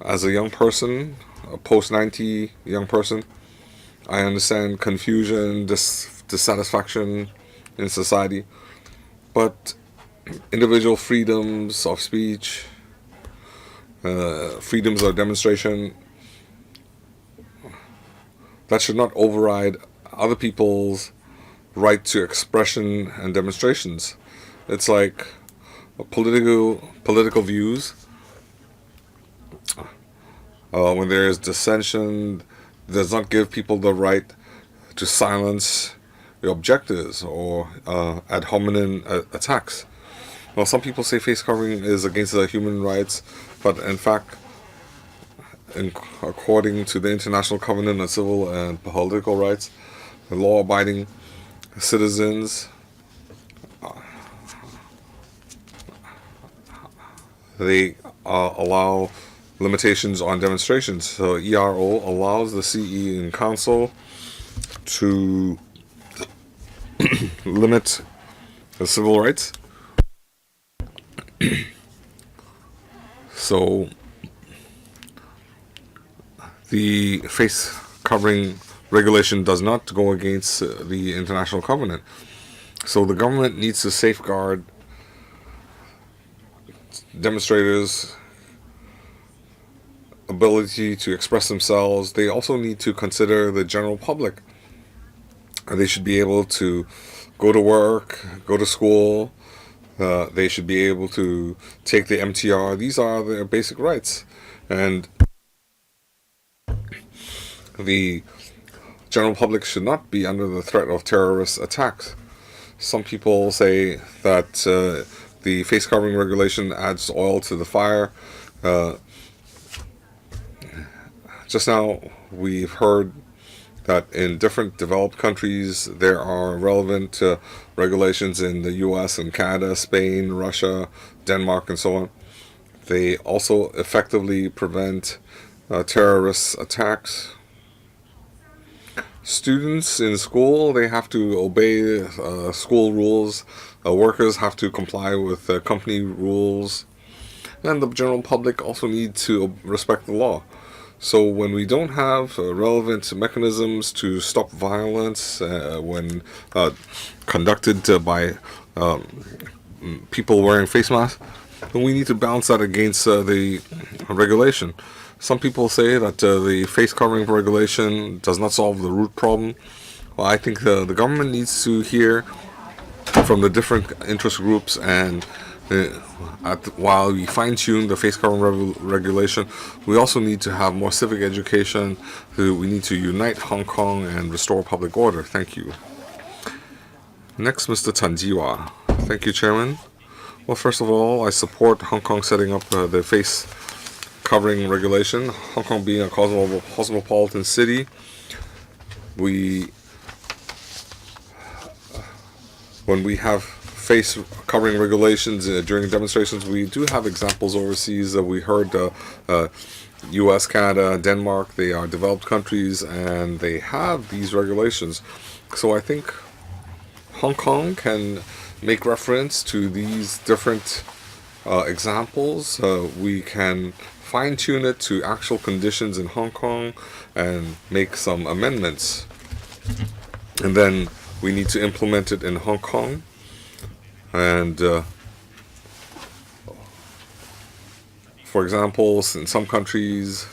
as a young person, a post-90 young person, I understand confusion, dissatisfaction in society, but individual freedoms of speech, freedoms of demonstration, that should not override other people's right to expression and demonstrations. It's like political views. When there is dissension, does not give people the right to silence the objectors or ad hominem attacks. Well, some people say face covering is against the human rights, but in fact, according to the International Covenant on Civil and Political Rights, the law-abiding citizens, they allow limitations on demonstrations. So ERO allows the CE and Council to limit the civil rights. So the face covering regulation does not go against the International Covenant. So the government needs to safeguard demonstrators' ability to express themselves. They also need to consider the general public. They should be able to go to work, go to school. They should be able to take the MTR. These are their basic rights. And the general public should not be under the threat of terrorist attacks. Some people say that the face covering regulation adds oil to the fire. Just now we've heard that in different developed countries there are relevant regulations in the US and Canada, Spain, Russia, Denmark, and so on. They also effectively prevent terrorist attacks. Students in school, they have to obey school rules. Workers have to comply with company rules. And the general public also need to respect the law. So when we don't have relevant mechanisms to stop violence when conducted by people wearing face masks, then we need to balance that against the regulation. Some people say that the face covering regulation does not solve the root problem. Well, I think the government needs to hear from the different interest groups, and while we fine-tune the face covering regulation, we also need to have more civic education. We need to unite Hong Kong and restore public order. Thank you. Next, Mr. Tan Jiwa. Thank you, Chairman. Well, first of all, I support Hong Kong setting up the face covering regulation. Hong Kong being a cosmopolitan city, when we have face covering regulations during demonstrations, we do have examples overseas. We heard US, Canada, Denmark, they are developed countries and they have these regulations. So I think Hong Kong can make reference to these different examples. We can fine-tune it to actual conditions in Hong Kong and make some amendments. And then we need to implement it in Hong Kong. And for example, in some countries,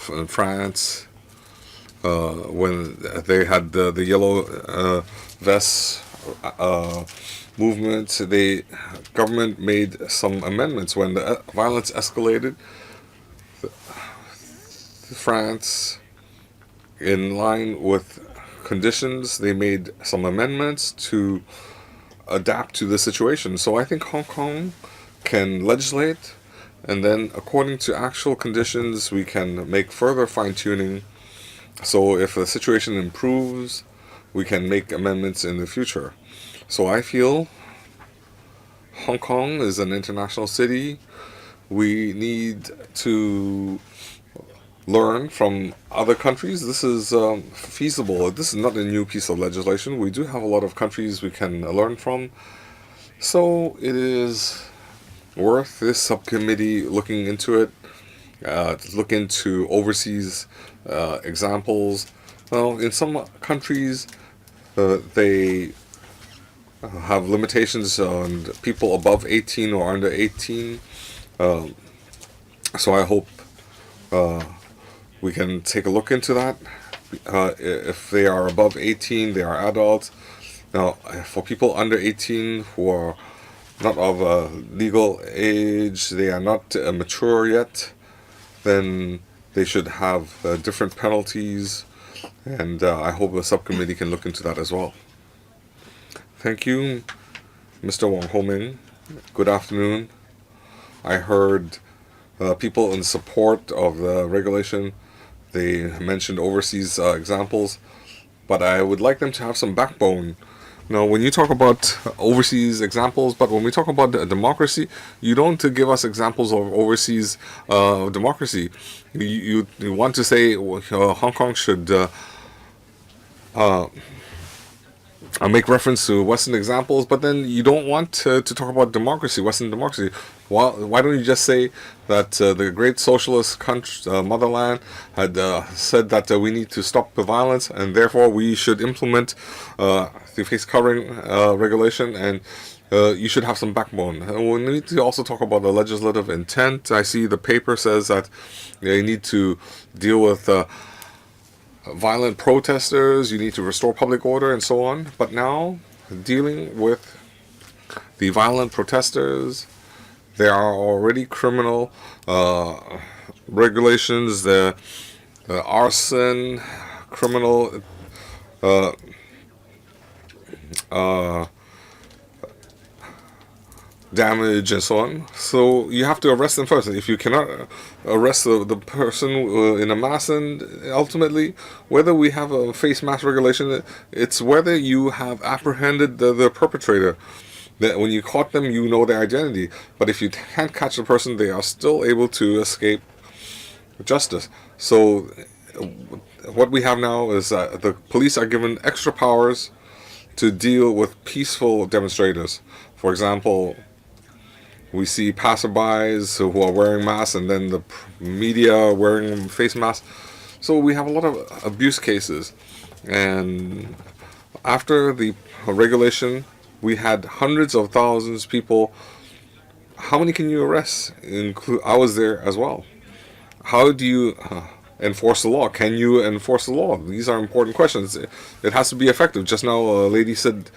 in France, when they had the yellow vests movement, the government made some amendments. When the violence escalated, France, in line with conditions, they made some amendments to adapt to the situation. So I think Hong Kong can legislate, and then according to actual conditions we can make further fine-tuning. So if the situation improves, we can make amendments in the future. So I feel Hong Kong is an international city. We need to learn from other countries. This is feasible. This is not a new piece of legislation. We do have a lot of countries we can learn from. So it is worth this subcommittee looking into it, to look into overseas examples. Well, in some countries, they have limitations on people above 18 or under 18. So I hope we can take a look into that. If they are above 18, they are adults. Now, for people under 18 who are not of legal age, they are not mature yet, then they should have different penalties, and I hope the subcommittee can look into that as well. Thank you, Mr. Wong Ho Ming. Good afternoon. I heard people in support of the regulation, they mentioned overseas examples, but I would like them to have some backbone. Now, when you talk about overseas examples, but when we talk about democracy, you don't give us examples of overseas democracy. You want to say Hong Kong should make reference to Western examples, but then you don't want to talk about democracy, Western democracy. Why don't you just say that the great socialist country, motherland had said that we need to stop the violence, and therefore we should implement the face covering regulation, and you should have some backbone. And we need to also talk about the legislative intent. I see the paper says that they need to deal with violent protesters, you need to restore public order, and so on. But now, dealing with the violent protesters, there are already criminal regulations, the arson, criminal damage, and so on. So you have to arrest them first. If you cannot arrest the person in a mass, and ultimately, whether we have a face mask regulation, it's whether you have apprehended the perpetrator. That when you caught them, you know their identity. But if you can't catch the person, they are still able to escape justice. So what we have now is the police are given extra powers to deal with peaceful demonstrators. For example, we see passerbys who are wearing masks, and then the media wearing face masks. So we have a lot of abuse cases. And after the regulation, we had hundreds of thousands of people. How many can you arrest? I was there as well. How do you enforce the law? Can you enforce the law? These are important questions. It has to be effective. Just now a lady said,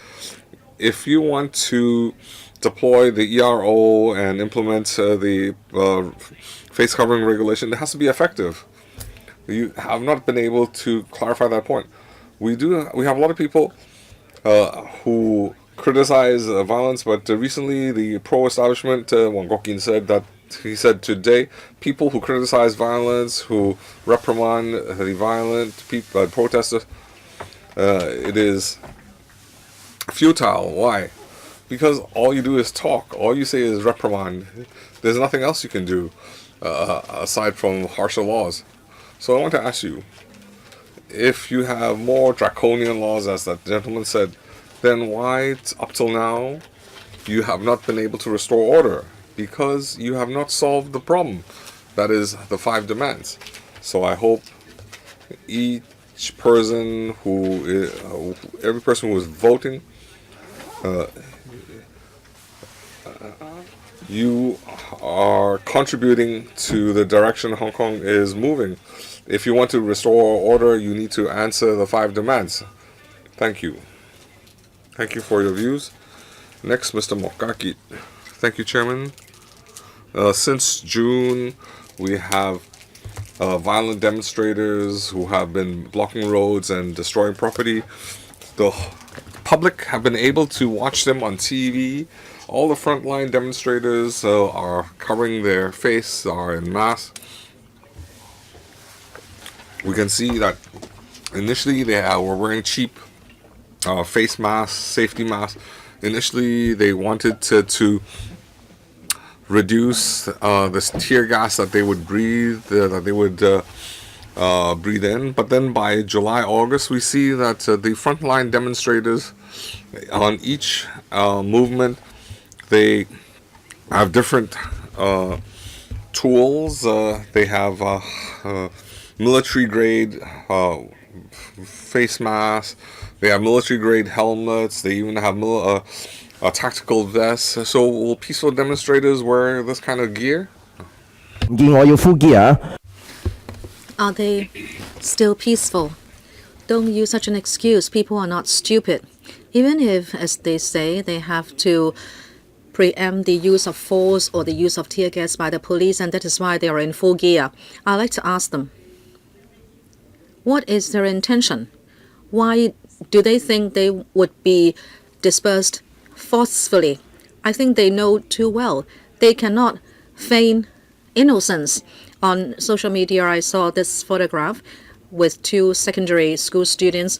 if you want to deploy the ERO and implement the face covering regulation, it has to be effective. You have not been able to clarify that point. We have a lot of people who criticize violence, but recently the pro-establishment Wang Gokyin said that today people who criticize violence, who reprimand the violent protesters, it is futile. Why? Because all you do is talk. All you say is reprimand. There's nothing else you can do aside from harsher laws. So I want to ask you, if you have more draconian laws, as that gentleman said, then why up till now you have not been able to restore order? Because you have not solved the problem. That is the 5 demands. So I hope each person every person who is voting, you are contributing to the direction Hong Kong is moving. If you want to restore order, you need to answer the 5 demands. Thank you. Thank you for your views. Next, Mr. Mokaki. Thank you, Chairman. Since June, we have violent demonstrators who have been blocking roads and destroying property. The public have been able to watch them on TV. All the frontline demonstrators are covering their face, are in masks. We can see that initially they were wearing cheap face masks, safety masks. Initially, they wanted to reduce this tear gas that they would breathe, breathe in. But then by July, August, we see that the frontline demonstrators on each movement, they have different tools. They have military-grade face masks. They have military-grade helmets. They even have tactical vests. So will peaceful demonstrators wear this kind of gear? Are they still peaceful? Don't use such an excuse. People are not stupid. Even if, as they say, they have to preempt the use of force or the use of tear gas by the police, and that is why they are in full gear. I'd like to ask them, what is their intention? Why do they think they would be dispersed forcefully? I think they know too well. They cannot feign innocence. On social media, I saw this photograph with 2 secondary school students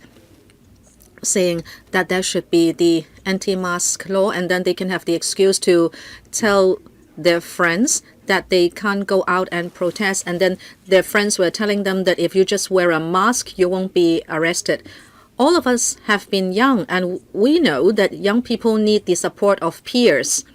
saying that there should be the anti-mask law, and then they can have the excuse to tell their friends that they can't go out and protest, and then their friends were telling them that if you just wear a mask, you won't be arrested. All of us have been young, and we know that young people need the support of peers.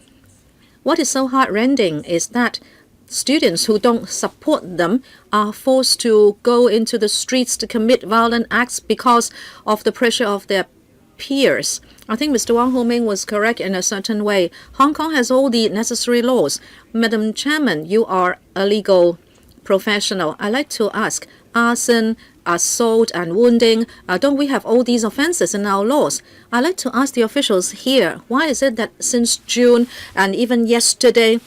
What is so heartrending is that students who don't support them are forced to go into the streets to commit violent acts because of the pressure of their peers. I think Mr. Wang Homing was correct in a certain way. Hong Kong has all the necessary laws. Madam Chairman, you are a legal professional. I'd like to ask, arson, assault and wounding, don't we have all these offenses in our laws? I'd like to ask the officials here, why is it that since June and even yesterday,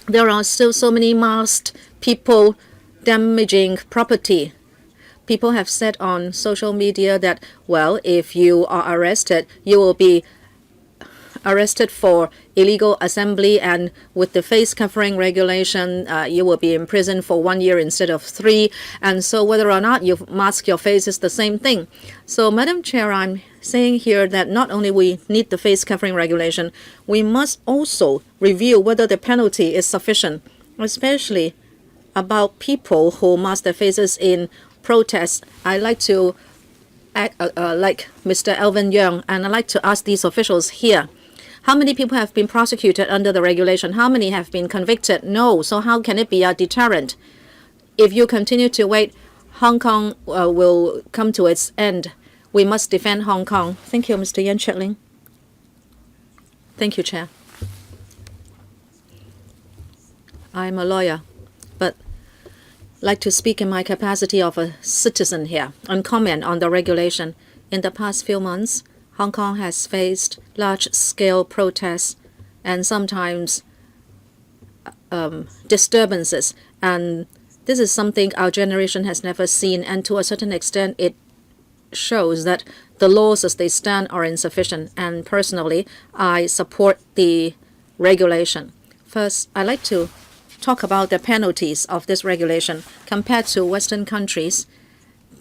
there are still so many masked people damaging property? People have said on social media that, well, if you are arrested, you will be arrested for illegal assembly, and with the face covering regulation, you will be in prison for 1 year instead of 3. And so whether or not you mask your face is the same thing. So, Madam Chair, I'm saying here that not only we need the face covering regulation, we must also review whether the penalty is sufficient, especially about people who mask their faces in protests. I like to act like Mr. Alvin Young, and I'd like to ask these officials here, how many people have been prosecuted under the regulation? How many have been convicted? No. So how can it be a deterrent? If you continue to wait, Hong Kong will come to its end. We must defend Hong Kong. Thank you, Mr. Yan Chetling. Thank you, Chair. I'm a lawyer, but like to speak in my capacity of a citizen here and comment on the regulation. In the past few months, Hong Kong has faced large-scale protests and sometimes disturbances, and this is something our generation has never seen, and to a certain extent it shows that the laws as they stand are insufficient, and personally I support the regulation. First, I'd like to talk about the penalties of this regulation. Compared to Western countries,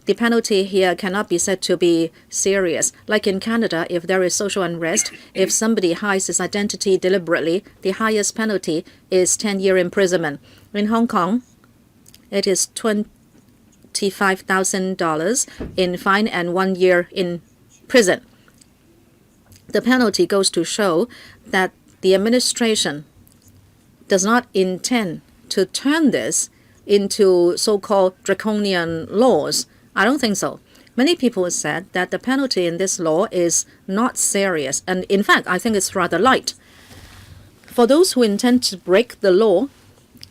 the penalty here cannot be said to be serious. Like in Canada, if there is social unrest, if somebody hides his identity deliberately, the highest penalty is 10-year imprisonment. In Hong Kong, it is $25,000 in fine and 1 year in prison. The penalty goes to show that the administration does not intend to turn this into so-called draconian laws. I don't think so. Many people said that the penalty in this law is not serious, and in fact, I think it's rather light. For those who intend to break the law,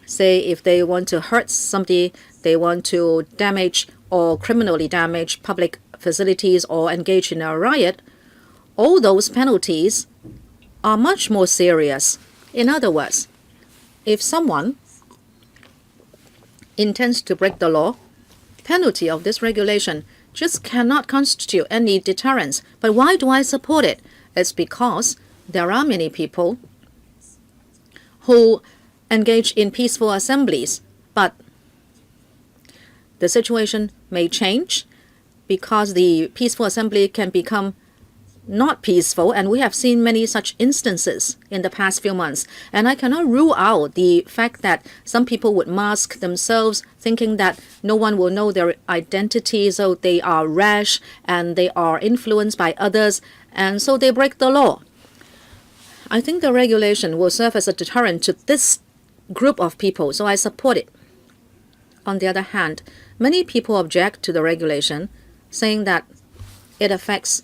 say if they want to hurt somebody, they want to damage or criminally damage public facilities or engage in a riot, all those penalties are much more serious. In other words, if someone intends to break the law, penalty of this regulation just cannot constitute any deterrence. But why do I support it? It's because there are many people who engage in peaceful assemblies, but the situation may change because the peaceful assembly can become not peaceful, and we have seen many such instances in the past few months. And I cannot rule out the fact that some people would mask themselves, thinking that no one will know their identity, so they are rash and they are influenced by others, and so they break the law. I think the regulation will serve as a deterrent to this group of people, so I support it. On the other hand, many people object to the regulation, saying that it affects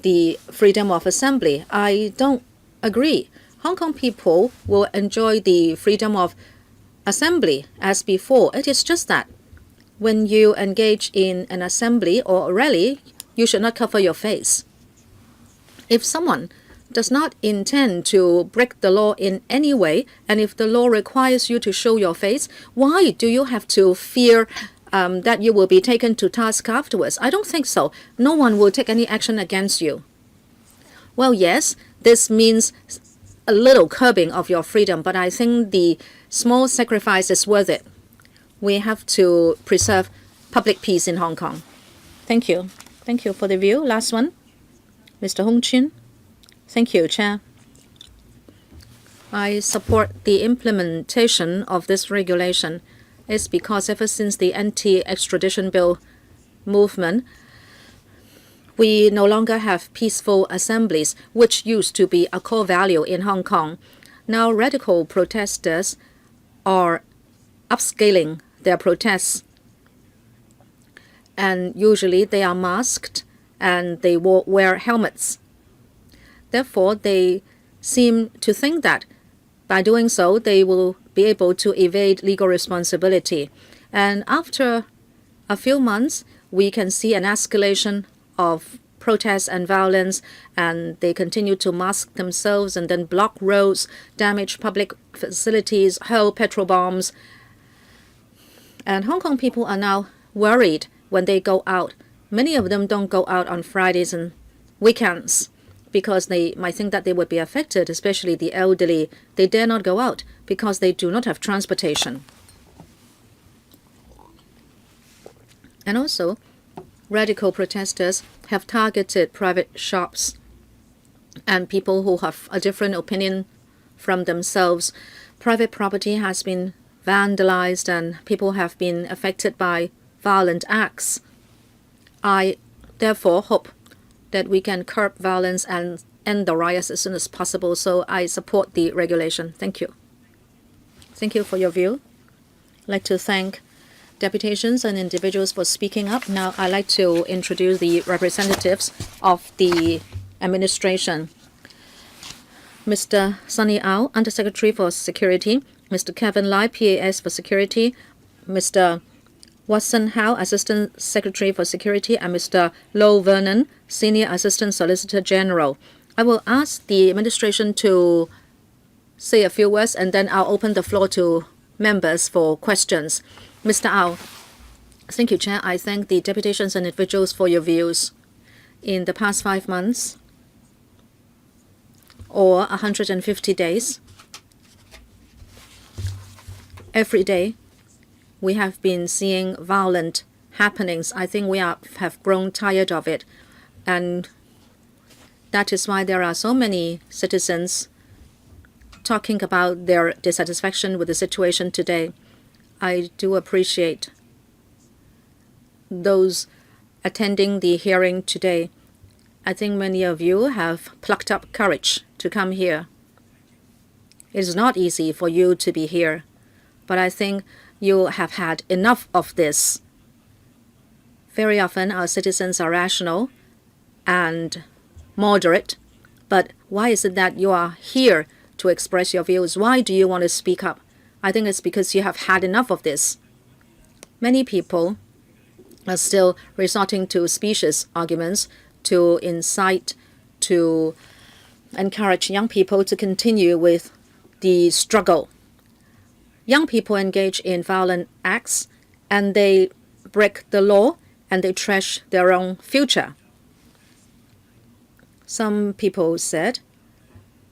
the freedom of assembly. I don't agree. Hong Kong people will enjoy the freedom of assembly as before. It is just that when you engage in an assembly or a rally, you should not cover your face. If someone does not intend to break the law in any way, and if the law requires you to show your face, why do you have to fear that you will be taken to task afterwards? I don't think so. No one will take any action against you. Well, yes, this means a little curbing of your freedom, but I think the small sacrifice is worth it. We have to preserve public peace in Hong Kong. Thank you. Thank you for the view. Last one, Mr. Hong Chin. Thank you, Chair. I support the implementation of this regulation. It's because ever since the anti-extradition bill movement, we no longer have peaceful assemblies, which used to be a core value in Hong Kong. Now radical protesters are upscaling their protests, and usually they are masked and they wear helmets. Therefore, they seem to think that by doing so, they will be able to evade legal responsibility. And after a few months, we can see an escalation of protests and violence, and they continue to mask themselves and then block roads, damage public facilities, hurl petrol bombs. And Hong Kong people are now worried when they go out. Many of them don't go out on Fridays and weekends because they might think that they would be affected, especially the elderly. They dare not go out because they do not have transportation. And also, radical protesters have targeted private shops and people who have a different opinion from themselves. Private property has been vandalized and people have been affected by violent acts. I therefore hope that we can curb violence and end the riots as soon as possible. So I support the regulation. Thank you. Thank you for your view. I'd like to thank deputations and individuals for speaking up. Now I'd like to introduce the representatives of the administration. Mr. Sunny Au, Undersecretary for Security. Mr. Kevin Lai, PAS for Security. Mr. Watson Howe, Assistant Secretary for Security, and Mr. Lo Vernon, Senior Assistant Solicitor General. I will ask the administration to say a few words, and then I'll open the floor to members for questions. Mr. Au. Thank you, Chair. I thank the deputations and individuals for your views. In the past 5 months, or 150 days, every day, we have been seeing violent happenings. I think we have grown tired of it. And that is why there are so many citizens talking about their dissatisfaction with the situation today. I do appreciate those attending the hearing today. I think many of you have plucked up courage to come here. It is not easy for you to be here, but I think you have had enough of this. Very often our citizens are rational and moderate, but why is it that you are here to express your views? Why do you want to speak up? I think it's because you have had enough of this. Many people are still resorting to specious arguments to incite, to encourage young people to continue with the struggle. Young people engage in violent acts and they break the law and they trash their own future. Some people said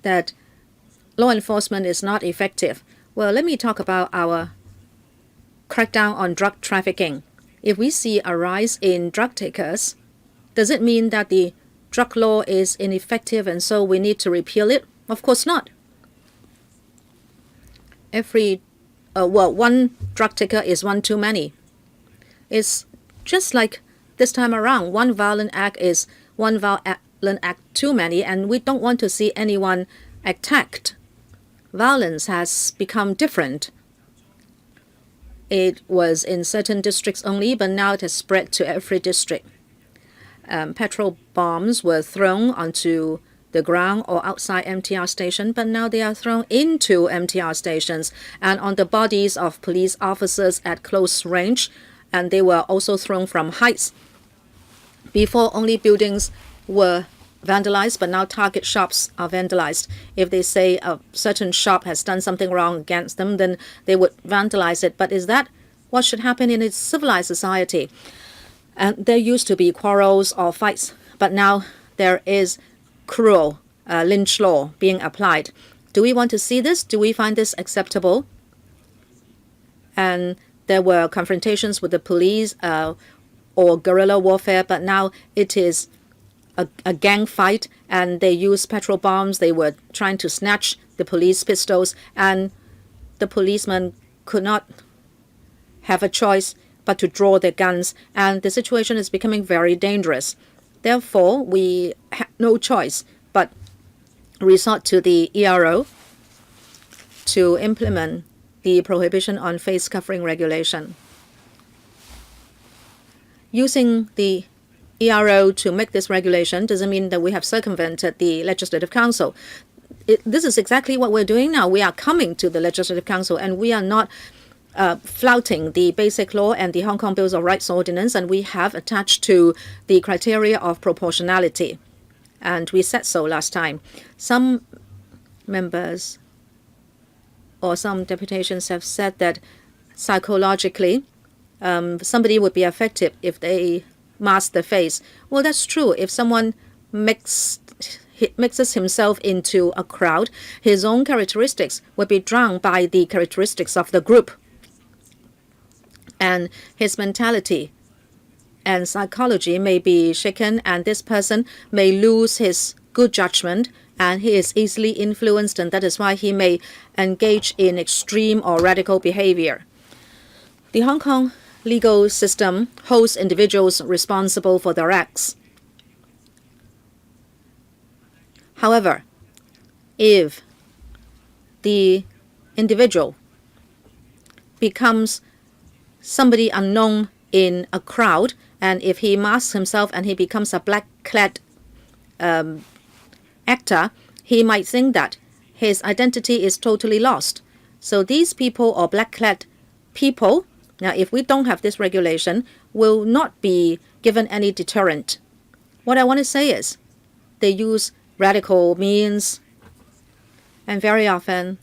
that law enforcement is not effective. Well, let me talk about our crackdown on drug trafficking. If we see a rise in drug takers, does it mean that the drug law is ineffective and so we need to repeal it? Of course not. One drug taker is one too many. It's just like this time around. One violent act is one violent act too many, and we don't want to see anyone attacked. Violence has become different. It was in certain districts only, but now it has spread to every district. Petrol bombs were thrown onto the ground or outside MTR station, but now they are thrown into MTR stations and on the bodies of police officers at close range, and they were also thrown from heights. Before, only buildings were vandalized, but now target shops are vandalized. If they say a certain shop has done something wrong against them, then they would vandalize it. But is that what should happen in a civilized society? And there used to be quarrels or fights, but now there is cruel lynch law being applied. Do we want to see this? Do we find this acceptable? and there were confrontations with the police or guerrilla warfare, but now it is a gang fight, and they use petrol bombs. They were trying to snatch the police pistols, and the policemen could not have a choice but to draw their guns, and the situation is becoming very dangerous. Therefore, we had no choice but resort to the ERO to implement the prohibition on face covering regulation. Using the ERO to make this regulation doesn't mean that we have circumvented the Legislative Council. This is exactly what we're doing now. We are coming to the Legislative Council, and we are not flouting the Basic Law and the Hong Kong Bills of Rights Ordinance, and we have attached to the criteria of proportionality. And we said so last time. Some members or some deputations have said that psychologically somebody would be affected if they mask their face. Well, that's true. If someone mixes himself into a crowd, his own characteristics would be drowned by the characteristics of the group. And his mentality and psychology may be shaken, and this person may lose his good judgment, and he is easily influenced, and that is why he may engage in extreme or radical behavior. The Hong Kong legal system holds individuals responsible for their acts. However, if the individual becomes somebody unknown in a crowd, and if he masks himself and he becomes a black-clad actor, he might think that his identity is totally lost. So these people or black-clad people, now if we don't have this regulation, will not be given any deterrent. What I want to say is they use radical means, and very often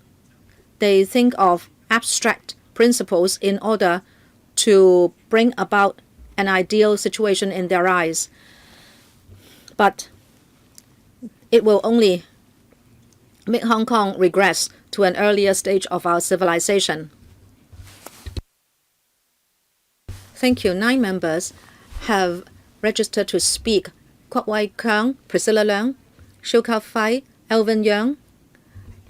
they think of abstract principles in order to bring about an ideal situation in their eyes. But it will only make Hong Kong regress to an earlier stage of our civilization. Thank you. 9 members have registered to speak. Kwok Wai Keung, Priscilla Leung, Shiu Kao Fai, Alvin Young,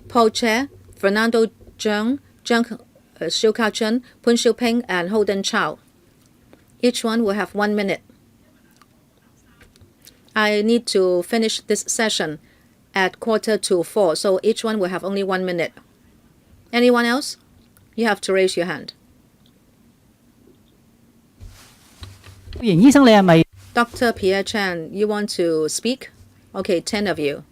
Paul Che, Fernando Zheng, Shiu Kao Chen, Pun Shiu Ping, and Holden Chow. Each one will have 1 minute. I need to finish this session at 3:45, so each one will have only 1 minute. Anyone else? You have to raise your hand. 袁醫生，你係咪 Dr. Pierre Chan, you want to speak? Okay, 10 of you.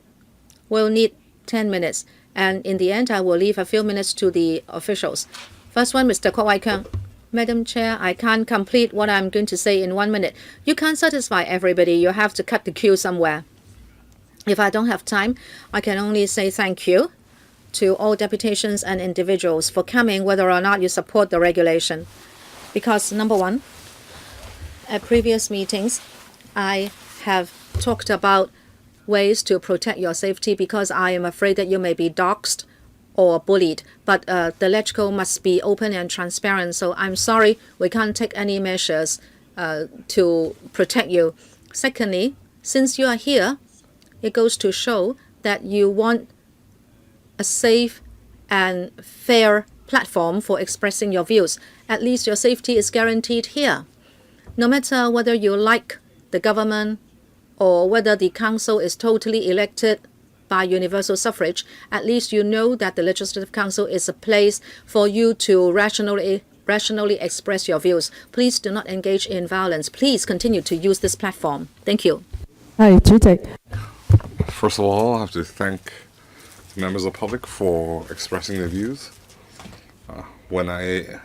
We'll need 10 minutes. And in the end, I will leave a few minutes to the officials. First one, Mr. Kwok Wai Keung. Madam Chair, I can't complete what I'm going to say in 1 minute. You can't satisfy everybody. You have to cut the queue somewhere. If I don't have time, I can only say thank you to all deputations and individuals for coming, whether or not you support the regulation. Because, number one, at previous meetings, I have talked about ways to protect your safety because I am afraid that you may be doxxed or bullied. But the LegCo must be open and transparent, so I'm sorry we can't take any measures to protect you. Secondly, since you are here, it goes to show that you want a safe and fair platform for expressing your views. At least your safety is guaranteed here. No matter whether you like the government or whether the council is totally elected by universal suffrage, at least you know that the Legislative Council is a place for you to rationally express your views. Please do not engage in violence. Please continue to use this platform. Thank you. 係主席？ First of all, I have to thank the members of the public for expressing their views. When I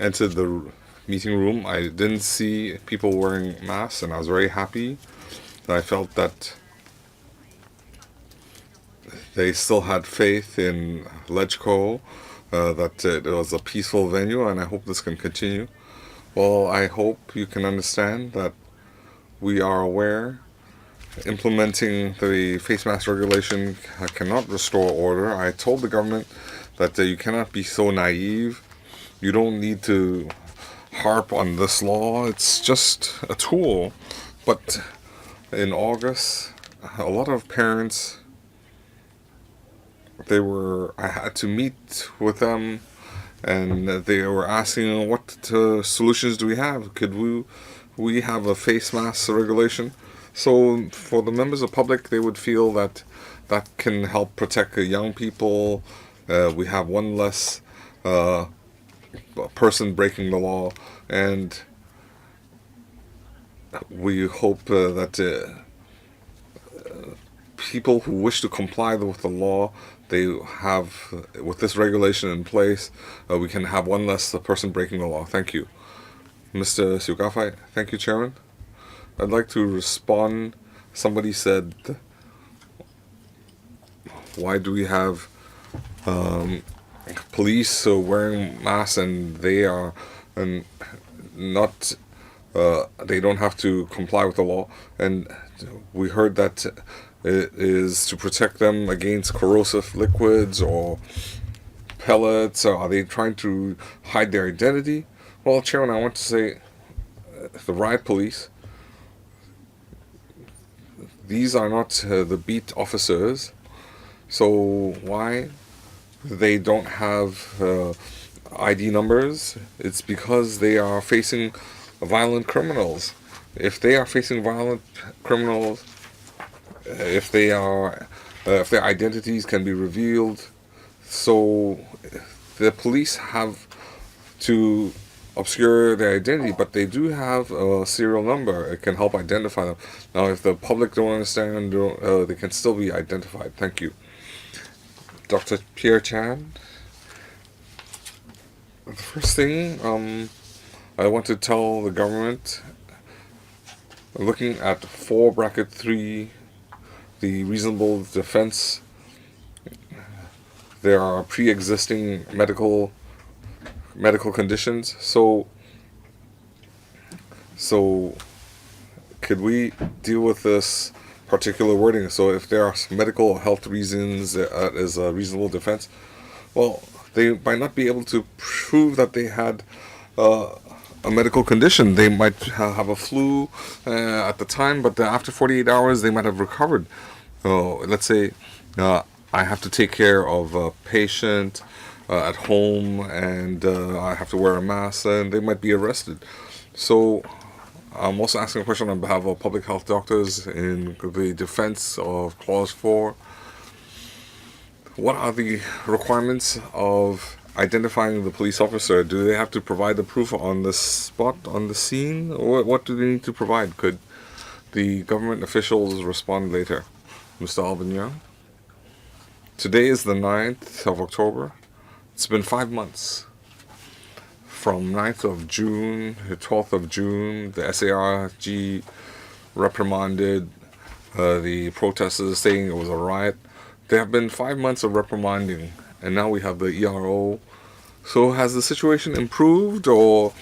entered the meeting room, I didn't see people wearing masks, and I was very happy that I felt that they still had faith in LegCo, that it was a peaceful venue, and I hope this can continue. Well, I hope you can understand that we are aware implementing the face mask regulation cannot restore order. I told the government that you cannot be so naive You don't need to harp on this law. It's just a tool. But in August, a lot of parents, I had to meet with them, and they were asking, what solutions do we have? Could we have a face mask regulation? So for the members of the public, they would feel that can help protect young people. We have one less person breaking the law, and we hope that people who wish to comply with the law, they have, with this regulation in place, we can have one less person breaking the law. Thank you. Mr. Siugafai. Thank you, Chairman. I'd like to respond. Somebody said, why do we have police wearing masks and they are not, they don't have to comply with the law? And we heard that it is to protect them against corrosive liquids or pellets. Are they trying to hide their identity? Well, Chairman, I want to say the riot police, these are not the beat officers. So why they don't have ID numbers? It's because they are facing violent criminals. If they are facing violent criminals, if their identities can be revealed, so the police have to obscure their identity, but they do have a serial number. It can help identify them. Now, if the public don't understand, they can still be identified. Thank you. Dr. Pierre Chan. The first thing I want to tell the government, looking at 4(3), the reasonable defense, there are pre-existing medical conditions. So could we deal with this particular wording? So if there are medical or health reasons that is a reasonable defense, well, they might not be able to prove that they had a medical condition. They might have a flu at the time, but after 48 hours they might have recovered. Let's say I have to take care of a patient at home, and I have to wear a mask, and they might be arrested. So I'm also asking a question on behalf of public health doctors in the defense of Clause 4. What are the requirements of identifying the police officer? Do they have to provide the proof on the spot, on the scene? Or what do they need to provide? Could the government officials respond later? Mr. Alvin Young. Today is the 9th of October. It's been 5 months. From 9th of June to 12th of June, the SARG reprimanded the protesters, saying it was a riot. There have been 5 months of reprimanding, and now we have the ERO. So has the situation improved or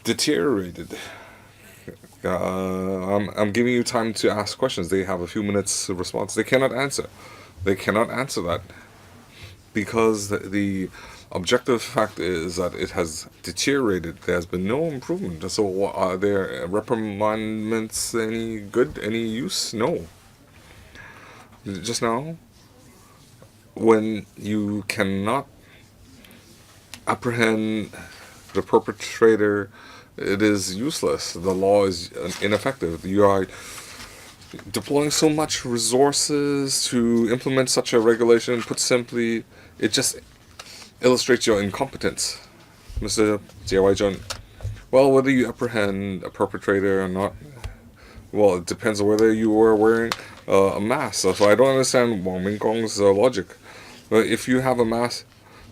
deteriorated? I'm giving you time to ask questions. They have a few minutes to respond. They cannot answer. They cannot answer that because the objective fact is that it has deteriorated. There has been no improvement. So are their reprimandments any good, any use? No. Just now, when you cannot apprehend the perpetrator, it is useless. The law is ineffective. You are deploying so much resources to implement such a regulation. Put simply, it just illustrates your incompetence. Mr. Jie Jun. Well, whether you apprehend a perpetrator or not, well, it depends on whether you were wearing a mask. So I don't understand Wang Minggong's logic. But if you have a mask,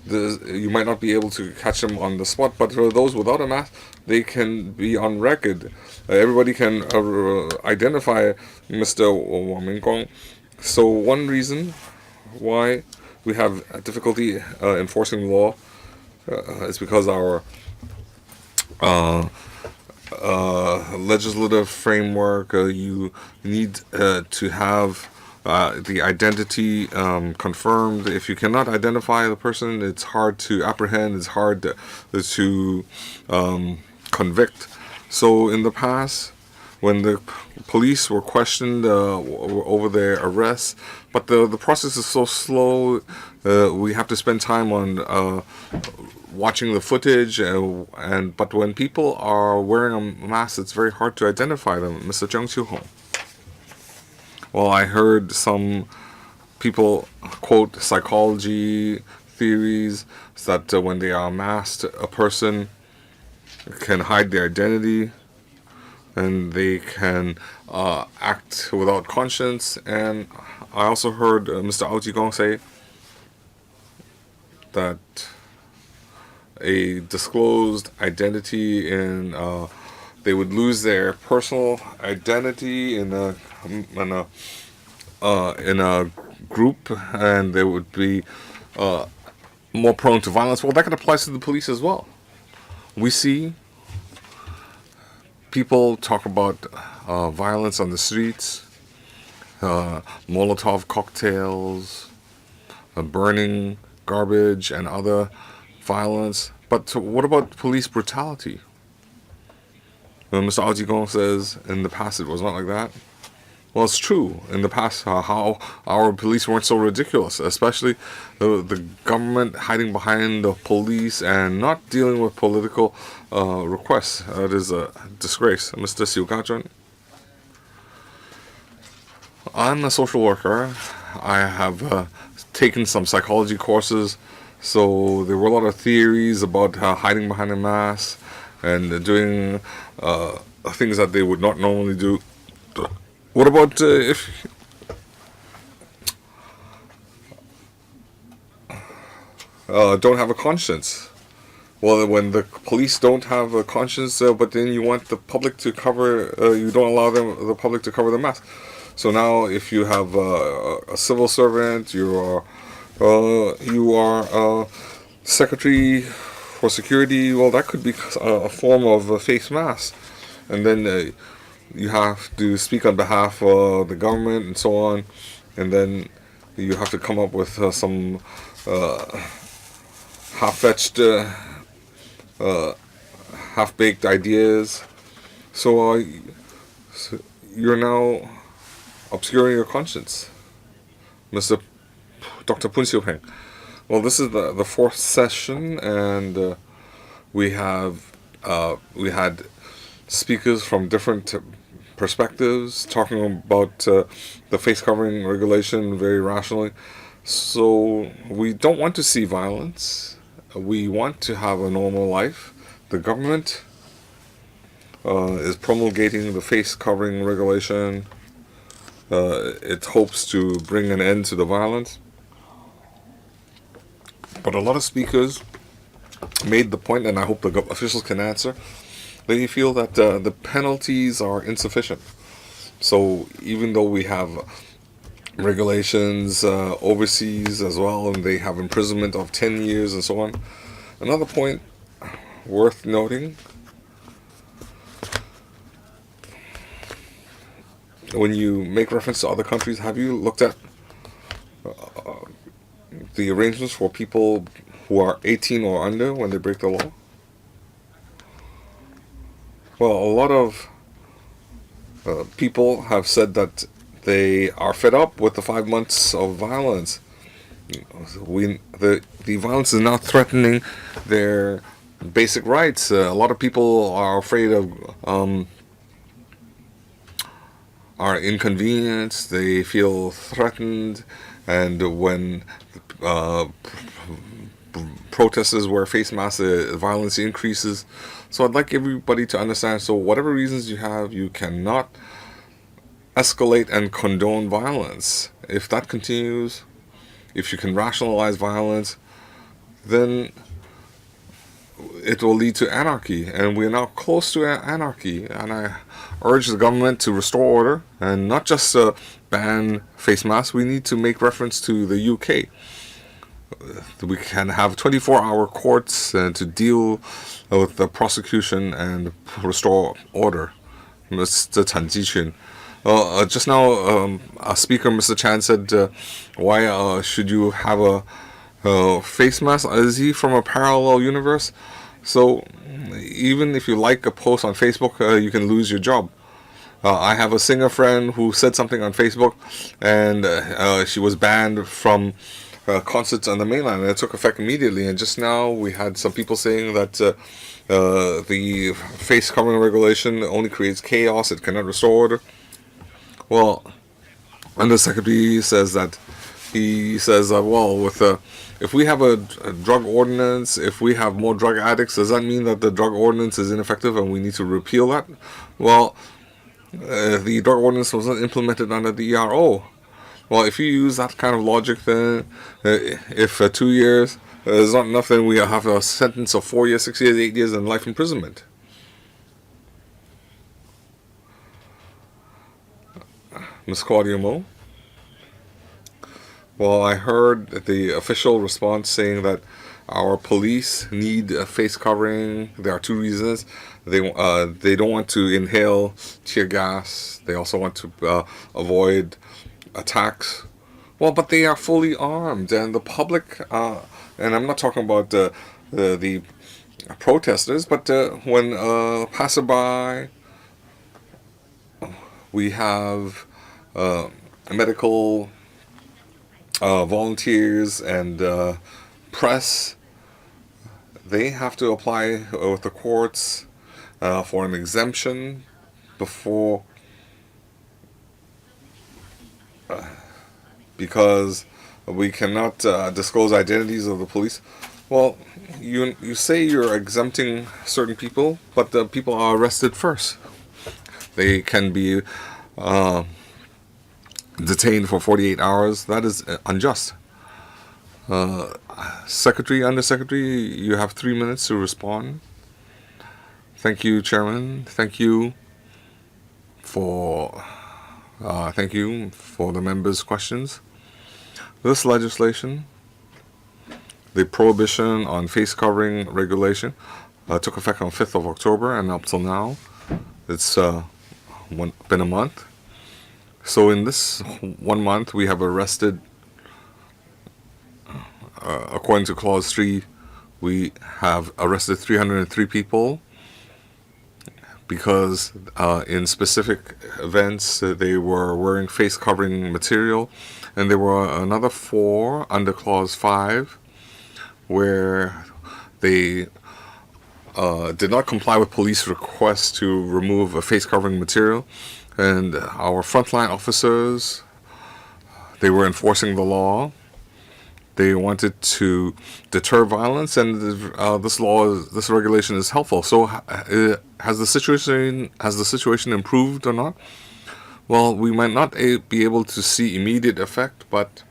you might not be able to catch them on the spot, but for those without a mask, they can be on record. Everybody can identify Mr. Wang Minggong. So one reason why we have difficulty enforcing the law is because our legislative framework, you need to have the identity confirmed. If you cannot identify the person, it's hard to apprehend, it's hard to convict. So in the past, when the police were questioned over their arrests, but the process is so slow, we have to spend time on watching the footage, but when people are wearing a mask, it's very hard to identify them. Mr. Zheng Qiuhong. Well, I heard some people quote psychology theories that when they are masked, a person can hide their identity and they can act without conscience. And I also heard Mr. Ao Jigong say that a disclosed identity in they would lose their personal identity in a group, and they would be more prone to violence. Well, that could apply to the police as well. We see people talk about violence on the streets, Molotov cocktails, burning garbage, and other violence. But what about police brutality? When Mr. Ao Jigong says in the past it was not like that. Well, it's true. In the past, how our police weren't so ridiculous, especially the government hiding behind the police and not dealing with political requests. It is a disgrace. Mr. Xiu Gazhen. I'm a social worker. I have taken some psychology courses, so there were a lot of theories about hiding behind a mask and doing things that they would not normally do. What about if don't have a conscience? Well, when the police don't have a conscience, but then you want the public to cover, you don't allow the public to cover the mask. So now, if you have a civil servant, you are secretary for security. Well, that could be a form of a face mask, and then you have to speak on behalf of the government and so on, and then you have to come up with some half-fetched, half-baked ideas. So you're now obscuring your conscience, Mr. Dr. Poon Siu Peng. Well, this is the fourth session, and we had speakers from different perspectives talking about the face covering regulation very rationally. So we don't want to see violence. We want to have a normal life. The government is promulgating the face covering regulation. It hopes to bring an end to the violence. But a lot of speakers made the point, and I hope the officials can answer, they feel that the penalties are insufficient. So even though we have regulations overseas as well, and they have imprisonment of 10 years and so on, another point worth noting, when you make reference to other countries, have you looked at the arrangements for people who are 18 or under when they break the law? Well, a lot of people have said that they are fed up with the 5 months of violence. The violence is now threatening their basic rights. A lot of people are afraid of, are inconvenienced. They feel threatened, and when protesters wear face masks, violence increases. So I'd like everybody to understand, so whatever reasons you have, you cannot escalate and condone violence. If that continues, if you can rationalize violence, then it will lead to anarchy, and we're now close to anarchy. And I urge the government to restore order and not just ban face masks. We need to make reference to the UK. We can have 24-hour courts to deal with the prosecution and restore order. Mr. Tan Jiqun. Just now, a speaker, Mr. Chan, said, why should you have a face mask? Is he from a parallel universe? So even if you like a post on Facebook, you can lose your job. I have a singer friend who said something on Facebook, and she was banned from concerts on the mainland, and it took effect immediately. And just now we had some people saying that the face covering regulation only creates chaos, it cannot restore order. Well, Undersecretary says that well, if we have a drug ordinance, if we have more drug addicts, does that mean that the drug ordinance is ineffective and we need to repeal that? Well, the drug ordinance was not implemented under the ERO. Well, if you use that kind of logic, then if 2 years is not enough, then we have a sentence of 4 years, 6 years, 8 years, and life imprisonment. Ms. Claudia Mo? Well, I heard the official response saying that our police need a face covering. There are 2 reasons. They don't want to inhale tear gas. They also want to avoid attacks. Well, but they are fully armed, and the public, and I'm not talking about the protesters, but when passerby, we have medical volunteers and press, they have to apply with the courts for an exemption before, because we cannot disclose identities of the police. Well, you say you're exempting certain people, but the people are arrested first. They can be detained for 48 hours. That is unjust. Secretary, Undersecretary, you have 3 minutes to respond. Thank you, Chairman. Thank you for the members' questions. This legislation, the Prohibition on face covering regulation, took effect on 5th of October, and up till now, it's been a month. So in this 1 month, we have arrested, according to Clause 3, we have arrested 303 people because in specific events they were wearing face covering material, and there were another 4 under Clause 5 where they did not comply with police requests to remove a face covering material. And our frontline officers, they were enforcing the law. They wanted to deter violence, and this regulation is helpful. So, has the situation improved or not? Well, we might not be able to see immediate effect, but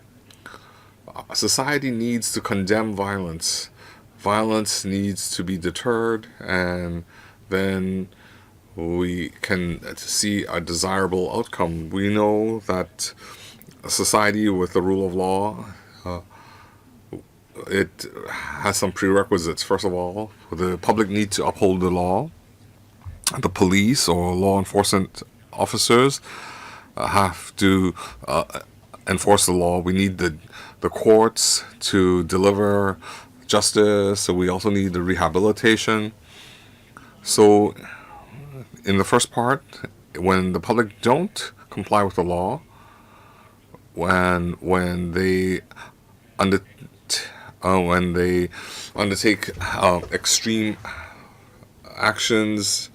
society needs to condemn violence. Violence needs to be deterred, and then we can see a desirable outcome. We know that a society with the rule of law, it has some prerequisites. First of all, the public need to uphold the law. The police or law enforcement officers have to enforce the law. We need the courts to deliver justice. So we also need the rehabilitation. So in the first part, when the public don't comply with the law, when they undertake extreme actions,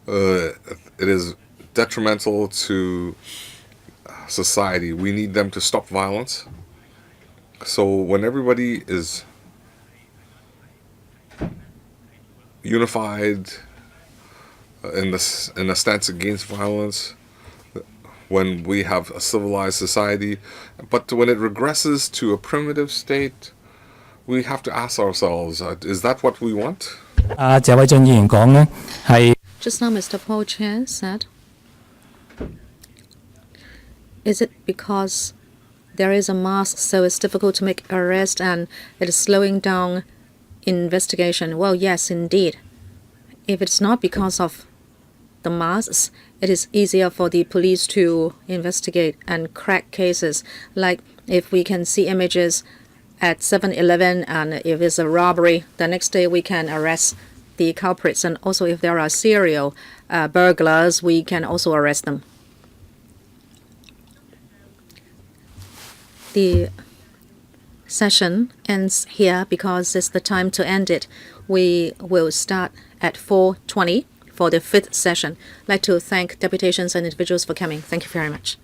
it is detrimental to society. We need them to stop violence. So when everybody is unified in a stance against violence, when we have a civilized society, but when it regresses to a primitive state, we have to ask ourselves, is that what we want? 謝偉俊議員講呢係 Just now, Mr. Paul Chen said, is it because there is a mask, so it's difficult to make arrest and it is slowing down investigation? Well, yes, indeed. If it's not because of the masks, it is easier for the police to investigate and crack cases. Like if we can see images at 7-Eleven and if it's a robbery, the next day we can arrest the culprits. And also if there are serial burglars, we can also arrest them. The session ends here because it's the time to end it. We will start at 4:20 for the 5th session. I'd like to thank deputations and individuals for coming. Thank you very much.